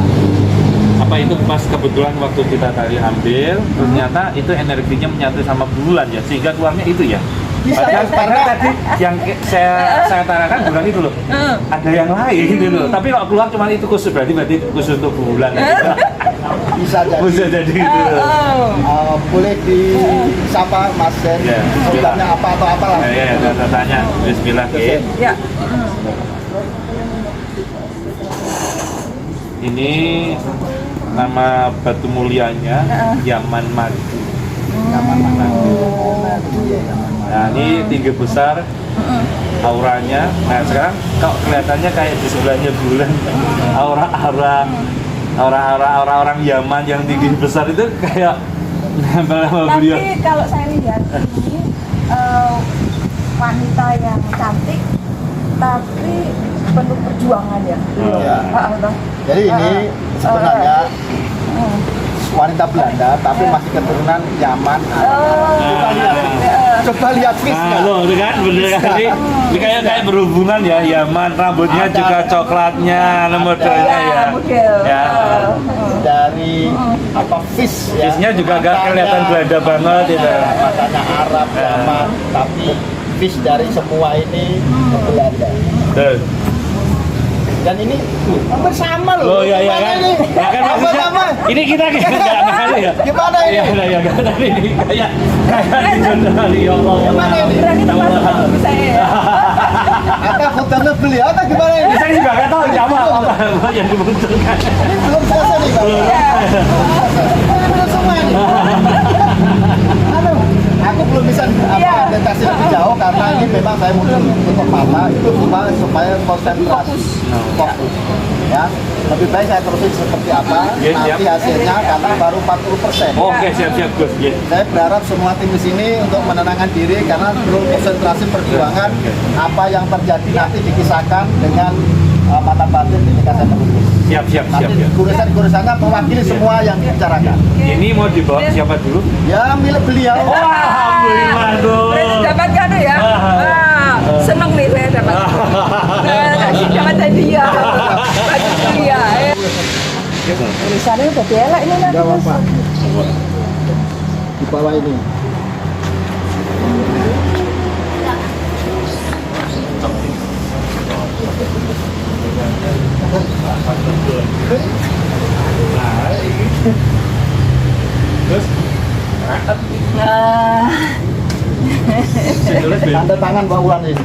Apa itu pas kebetulan waktu kita tadi ambil ternyata itu energinya menyatu sama bulan ya sehingga keluarnya itu ya. Bisa, Padahal karena tadi yang saya tarakan bulan itu loh. Ada yang lain gitu loh. Tapi kalau keluar cuma itu khusus berarti khusus untuk bulan. Bisa jadi. Bisa jadi gitu loh. Boleh disapa Mas Sen, Ya, programnya apa atau apalah. Ya, saya tanya. Bismillah. Ki. Ya. Ini nama batu mulianya Yaman Madu. Zaman Magelang. Nah ini tinggi besar auranya. Nah sekarang kok kelihatannya kayak di sebelahnya bulan. Aura-aura orang Yaman yang tinggi besar itu kayak nempel sama beliau. Tapi kalau saya lihat ini wanita yang cantik tapi penuh perjuangan ya. Ya. Jadi ini sebenarnya wanita Belanda tapi masih keturunan Yaman. Coba lihat fisnya. Loh, itu kan bener kan ini kayak berhubungan ya Yaman, rambutnya juga coklatnya, modelnya ya. Ya. Dari apa fish ya. Fishnya juga gak kelihatan Belanda banget itu. Matanya Arab, Yaman, tapi fish dari semua ini Belanda. Tuh. Dan ini hampir sama loh. Oh iya iya Gimana kan. ini? Ya kan maksudnya Sama. ini kita nggak kenal ya. Gimana ini? Iya kan ini kayak di ya Allah. Gimana ini? Berarti termasuk guru saya ya. Apa fotonya beliau atau gimana ini? Saya juga nggak tahu siapa apa yang dimunculkan. Ini belum selesai nih Bang. Ini belum semua ini. Aduh, aku belum bisa deteksi lebih jauh karena ini memang saya mau tutup mata itu cuma supaya konsentrasi fokus ya. Lebih baik saya terusin seperti apa nanti hasilnya karena baru 40%. Oke siap Gus. Saya berharap semua tim di sini untuk menenangkan diri karena perlu konsentrasi perjuangan apa yang terjadi nanti dikisahkan dengan mata batin ketika saya melukis. Siap. Nanti goresan-goresannya mewakili semua yang dibicarakan. Ini mau dibawa siapa dulu? Ya milik beliau. Alhamdulillah tuh. Dapat kado ya. Seneng nih saya dapat. Dapat hadiah. Hadiah. Tulisannya udah bela ini nanti. Gak apa-apa. Di bawah ini. Tanda tangan Mbak Ulan ini.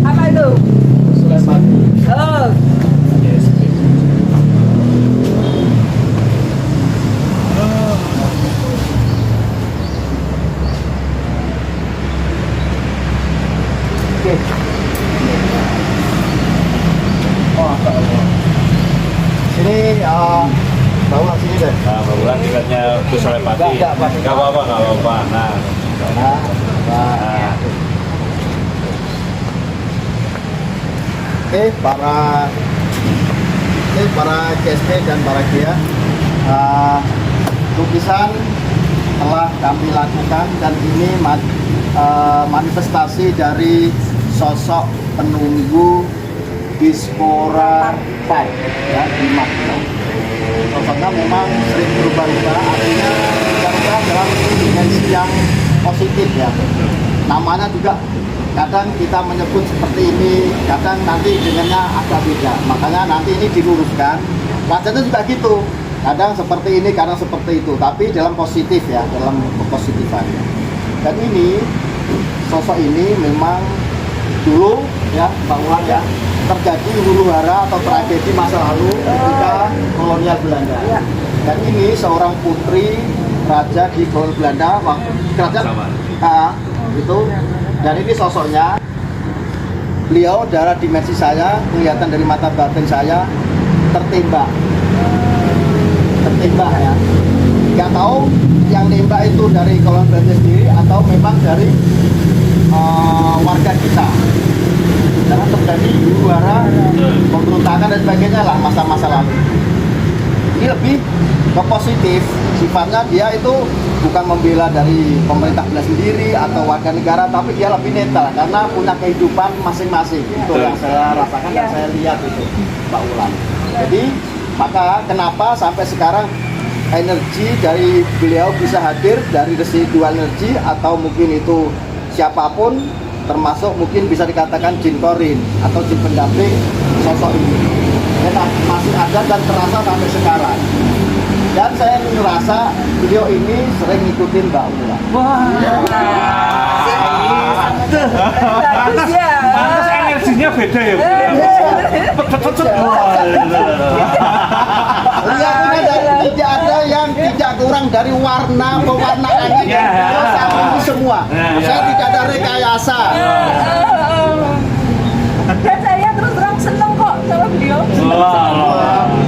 Apa itu? Sulaiman. Oh. Oke. Oh, sini bawa sini deh. Nah, barulah tingkatnya Gus Solepati. Enggak apa-apa. Nah. Oke, para CSP dan para GIA, lukisan telah kami lakukan dan ini manifestasi dari sosok penunggu diaspora Pai ya di Magelang. Sosoknya memang sering berubah-ubah, artinya berubah dalam dimensi yang positif ya. Namanya juga kadang kita menyebut seperti ini, kadang nanti dengannya agak beda. Makanya nanti ini diluruskan. Wajahnya juga gitu. Kadang seperti ini, kadang seperti itu. Tapi dalam positif ya, dalam kepositifan. Dan ini sosok ini memang dulu ya, Bang Ulan ya, terjadi huru-hara atau tragedi masa lalu ketika kolonial Belanda. Dan ini seorang putri raja di kolonial Belanda, kerajaan itu. Dan ini sosoknya, beliau darah dimensi saya, kelihatan dari mata batin saya, tertembak ya. Nggak tahu yang nembak itu dari kolonial Belanda sendiri atau memang dari warga kita. Karena terjadi huru-hara, pemberontakan dan sebagainya lah masa-masa lalu. Ini lebih ke positif, sifatnya dia itu bukan membela dari pemerintah Belanda sendiri atau warga negara, tapi dia lebih netral karena punya kehidupan masing-masing. Itu yang saya rasakan dan saya lihat itu, Pak Ulan. Jadi maka kenapa sampai sekarang energi dari beliau bisa hadir dari residual energi atau mungkin itu siapapun, termasuk mungkin bisa dikatakan jin korin atau jin pendamping sosok ini. Ya, masih ada dan terasa sampai sekarang. Dan saya merasa beliau ini sering ngikutin Mbak Ula. Bagus ya. Pantes energinya beda ya. Lihat ini tidak ada yang tidak kurang dari warna pewarnaannya sama semua. Saya tidak ada rekayasa. Dan saya terus terang seneng kok sama beliau.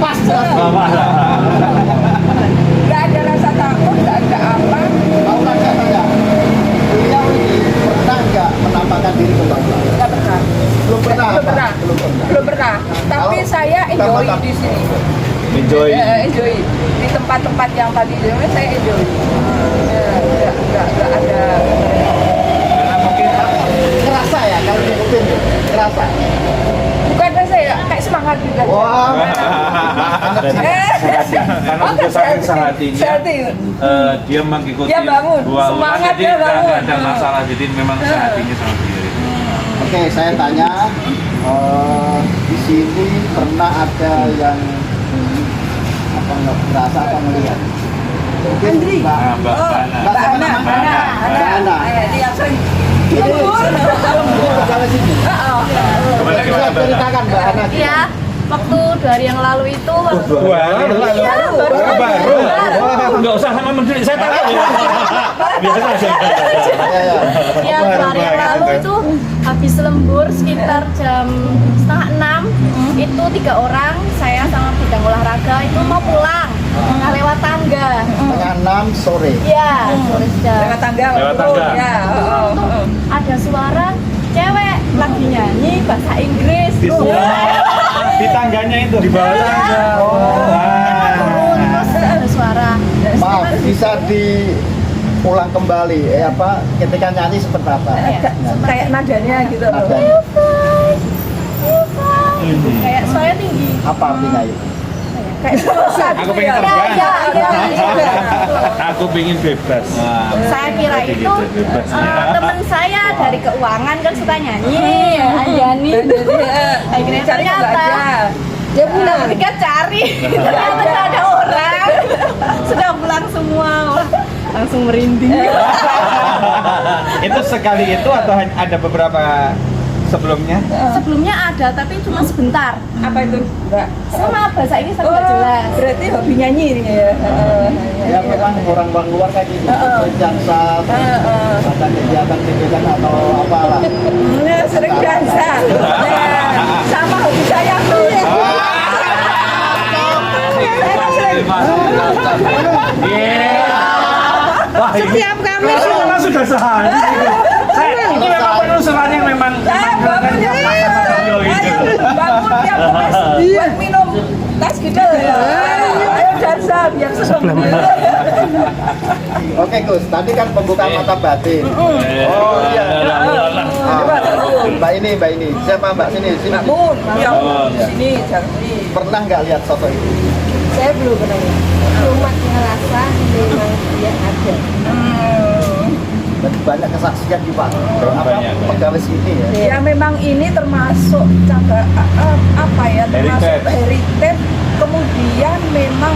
Pas jelas. Gak ada rasa takut, gak ada apa. Mau tanya saya, beliau ini pernah nggak menampakkan diri ke Mbak Ula? Gak pernah. Belum pernah. Belum pernah. Belum pernah. Belum pernah. Tapi Kalau saya enjoy pertama- di sini. Enjoy. Enjoy di tempat-tempat yang tadi saya enjoy. Gak ada. Karena mungkin Kerasa ya kalau ngikutin, kerasa. Bukan saya kayak semangat juga. Wah. karena sudah saking sehatinya, Sehati. dia mengikuti Dia bangun, dua ulang, semangat jadi dia nggak bangun. ada masalah, jadi memang sehatinya sama diri. Oke, saya tanya, di sini pernah ada yang apa nggak berasa apa melihat? Mungkin Andri. Mbak, Nah, Mbak Oh, Bana. Mbak Ana. Mbak Ana. Dia sering Ini lembur. pegawai sini. Gimana, Bisa Mbak Ana? ceritakan Mbak Ana. Iya, waktu 2 hari yang lalu itu Iya, baru. Nggak usah sama menteri, saya tahu ya. Biasa aja. Ya, ya. ya 2 hari yang lalu itu habis lembur sekitar jam 5:30 itu 3 orang saya sama bidang olahraga itu mau pulang nggak lewat tangga. Setengah 6 sore. Iya, sore sudah. Lewat tangga. Lewat tangga. Ya, Tuh, ada suara cewek lagi nyanyi bahasa Inggris. Di tangganya itu di bawah tangga. Turun terus ada suara. Maaf, bisa diulang kembali ketika nyanyi seperti apa? Kayak nadanya gitu. Nadanya. Kayak suaranya tinggi. Apa artinya itu? Kayak bosan. Aku pengen Ya, terbang. ya. Aku pengen bebas. Saya kira Jadi itu gitu, bebasnya. teman saya dari keuangan kan suka nyanyi, Anjani. Akhirnya Cari ternyata aja. dia pulang ketika cari, ternyata nggak ada orang, sudah pulang semua, langsung merinding. Itu sekali itu atau ada beberapa sebelumnya? Sebelumnya ada tapi cuma sebentar. Apa itu? Enggak. Sama bahasa Inggris tapi nggak jelas. Berarti hobi nyanyi ini ya. Ya memang orang luar kayak gitu. Dansa, ada kegiatan atau apalah. Sering dansa. Sama hobi saya tuh. Setiap kami sudah sehari. Ini memang penelusuran yang memang Bangun tiap mes buat minum tas gitu ya. Ayo dansa biar seneng. Oke Gus, tadi kan pembuka mata batin. Oh iya. Mbak ini. Siapa Mbak sini? Namun, yang sini jangan Pernah nggak lihat sosok itu? saya belum pernah. Cuma ngerasa memang dia ada. Dan banyak kesaksian di Pak. Banyak. Pegawai sini ya. Ya memang ini termasuk cagar termasuk heritage. Kemudian memang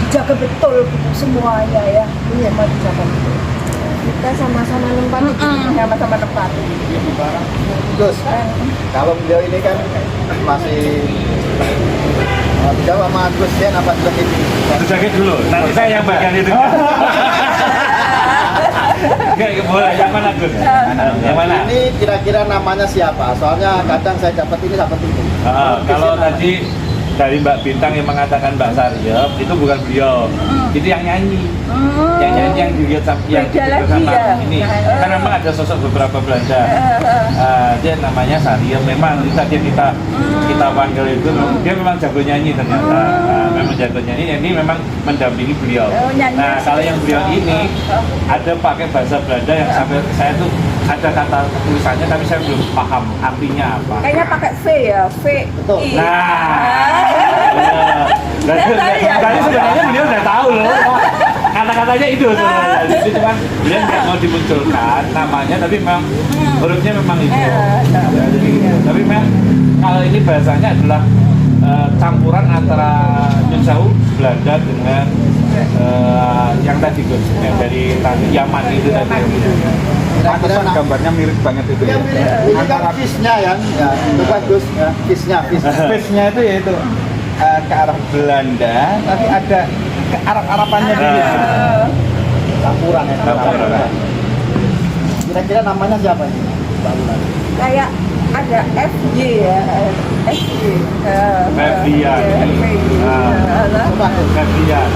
dijaga betul gitu semuanya ya. Iya, dijaga betul. Kita sama-sama nempati. Sama-sama tempati. Gus, kalau beliau ini kan masih beliau sama Gus Dian apa seperti ini? Sakit dulu, nanti saya yang bagian itu. Enggak boleh, yang mana Gus? Yang mana? Ini kira-kira namanya siapa? Soalnya kadang saya dapat ini dapat itu. Kalau tadi dari Mbak Bintang yang mengatakan Mbak Sariyep itu bukan beliau, itu yang nyanyi, yang dilihat yang Beda lagi sama ya. ini. Kan memang ada sosok beberapa Belanda, dia namanya Sariyep. Memang tadi kita panggil itu, dia memang jago nyanyi ternyata, memang jago nyanyi. Ini memang mendampingi beliau. Nah kalau yang beliau ini ada pakai bahasa Belanda yang sampai saya tuh ada kata tulisannya tapi saya belum paham artinya apa. Kayaknya pakai V ya, V. Betul. I. Tadi sebenarnya beliau udah tahu loh. Kata-katanya itu sebenarnya. Jadi cuman beliau nggak mau dimunculkan namanya, tapi memang hurufnya memang itu. Ya, jadi gitu. Tapi memang kalau ini bahasanya adalah campuran antara Nyun Sewu Belanda dengan yang tadi Gus, yang dari Yaman itu tadi. Pantesan gambarnya mirip banget itu ya. Ini kan fish-nya ya, itu bagus ya, fish-nya. Space-nya itu yaitu ke arah Belanda, tapi ada ke Arab-Arabannya dulu. Campuran ya. Campuran. Kira-kira namanya siapa ini? Bangunan. Kayak ada FJ ya, FJ. Febian. Febian.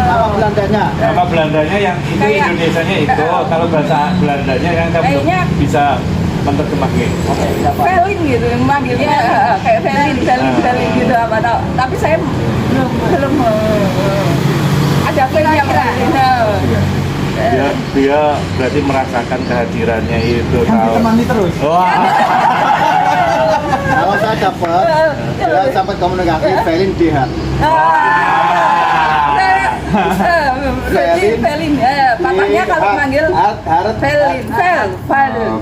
Nama Belandanya. Nama Belandanya yang itu Kayak- Indonesianya itu, kalau bahasa Belandanya kan saya belum Kayaknya- bisa menerjemahkan. Felin gitu, yang manggilnya kayak Felin gitu apa tau. Tapi saya belum ada Felin yang lain. Dia berarti merasakan kehadirannya itu. Kan ditemani terus. Wah. Kalau saya dapat komunikasi Felin Dihan. Felin, papanya kalau manggil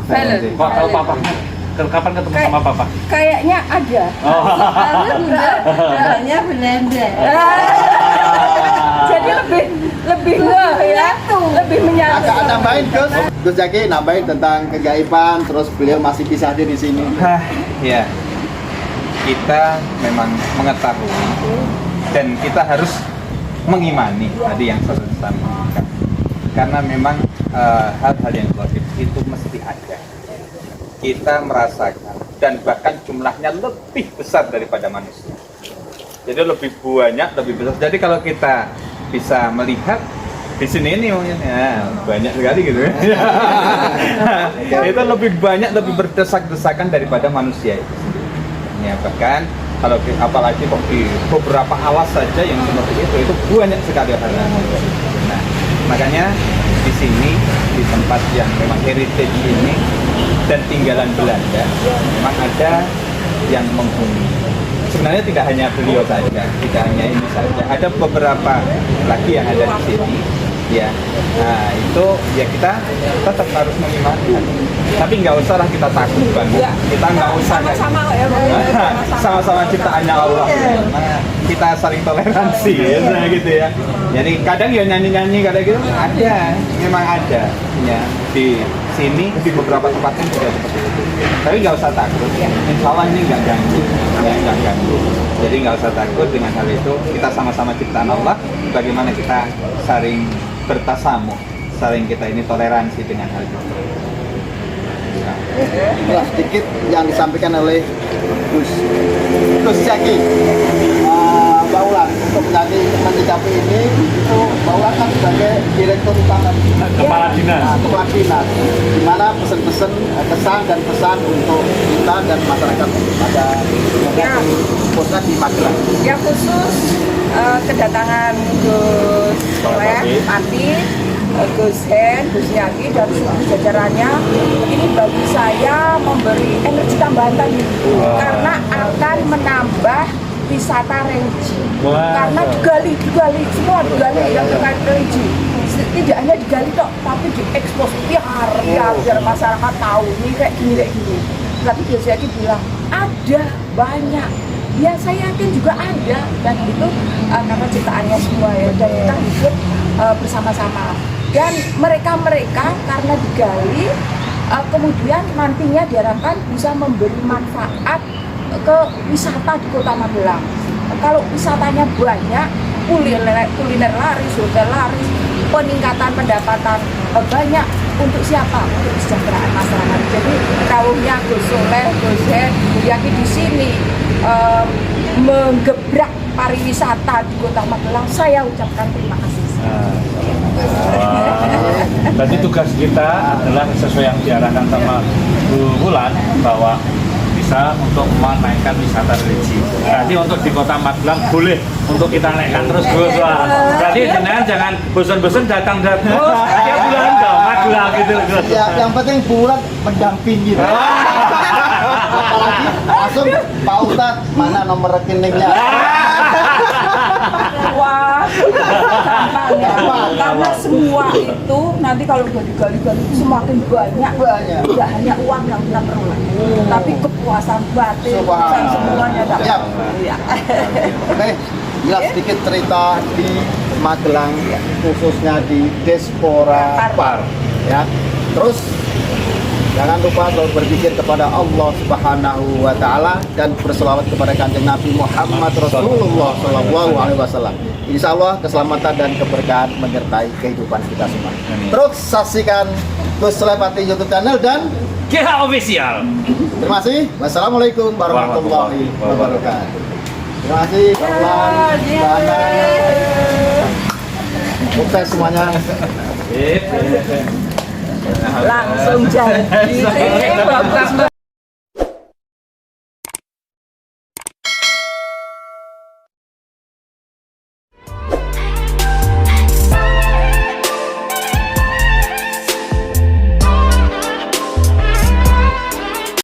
Felin. Kok tahu papanya? Kapan ketemu sama papa? Kayaknya ada. Kayaknya Belanda. Jadi lebih ya, lebih menyatu. Agak nambahin Gus Zaki nambahin tentang kegaiban, terus beliau masih bisa hadir di sini. Ya, kita memang mengetahui dan kita harus mengimani tadi yang saya sampaikan. Karena memang hal-hal yang gaib itu mesti ada. Kita merasakan dan bahkan jumlahnya lebih besar daripada manusia. Jadi lebih banyak, lebih besar. Jadi kalau kita bisa melihat di sini ini mungkin ya banyak sekali gitu ya. Itu lebih banyak, lebih berdesak-desakan daripada manusia itu. Ya bahkan kalau apalagi kok di beberapa alas saja yang seperti itu banyak sekali hal-hal. Nah, makanya di sini di tempat yang memang heritage ini dan tinggalan Belanda memang ada yang menghuni. Sebenarnya tidak hanya beliau saja, tidak hanya ini saja. Ada beberapa lagi yang ada di sini. Ya, nah itu ya kita tetap harus mengimani. Tapi nggak usah lah kita takut banget. Kita nggak usah Sama-sama ya, sama-sama ciptaannya Allah. Nah, kita saling toleransi gitu ya. Jadi kadang ya nyanyi-nyanyi kadang gitu ada, memang ada ya di sini di beberapa tempatnya juga seperti itu. Tapi nggak usah takut. Insya Allah ini nggak ganggu, ya nggak ganggu. Jadi nggak usah takut dengan hal itu. Kita sama-sama ciptaan Allah. Bagaimana kita saling bertasamuh, saling kita ini toleransi dengan hal itu. Itulah sedikit yang disampaikan oleh Gus Zaki. Mbak Ulan untuk menyikapi ini itu Mbak Ulan kan sebagai direktur utama Kepala dinas. Kepala dinas, di mana pesan-pesan kesan dan pesan untuk kita dan masyarakat pada khususnya di Magelang. Ya khusus kedatangan Gus Pati, Gus Hen, Gus Yaki dan seluruh jajarannya ini bagi saya memberi energi tambahan tadi karena akan menambah wisata religi. Karena digali semua digali yang terkait religi. Tidak hanya digali tok, tapi diekspos biar masyarakat tahu ini kayak gini. Tapi Gus Yaki bilang ada banyak. Ya saya yakin juga ada dan itu karena ciptaannya semua ya dan kita hidup bersama-sama. Dan mereka karena digali kemudian nantinya diharapkan bisa memberi manfaat ke wisata di Kota Magelang. Kalau wisatanya banyak, kuliner laris, hotel laris, peningkatan pendapatan banyak untuk siapa? Untuk kesejahteraan masyarakat. Jadi rawuhnya Gus Soleh, Gus Hen, Yaki di sini menggebrak pariwisata di Kota Magelang. Saya ucapkan terima kasih. Berarti tugas kita adalah sesuai yang diarahkan sama Bu Wulan bahwa bisa untuk menaikkan wisata religi. Berarti untuk di Kota Magelang boleh untuk kita naikkan terus Gus. Berarti jangan bosan-bosan datang terus tiap bulan dong Magelang gitu Gus. Ya, yang penting bulan mendampingi. Apalagi langsung Pak Ustadz mana nomor rekeningnya. Wah, gampang ya. Karena semua itu nanti kalau udah digali-gali semakin banyak. Tidak hanya uang yang kita peroleh, tapi kepuasan batin, kepuasan semuanya dapat. Iya. Oke, jelas sedikit cerita di Magelang, khususnya di Diaspora Par. Ya, terus jangan lupa selalu berpikir kepada Allah Subhanahu wa Ta'ala dan berselawat kepada Kanjeng Nabi Muhammad Rasulullah Shallallahu Alaihi Wasallam. Insya Allah keselamatan dan keberkahan menyertai kehidupan kita semua. Terus saksikan Gus Sulepati YouTube channel dan GH Official. terima kasih. Wassalamualaikum warahmatullahi wabarakatuh. Terima kasih kawan, sukses semuanya. Langsung jadi.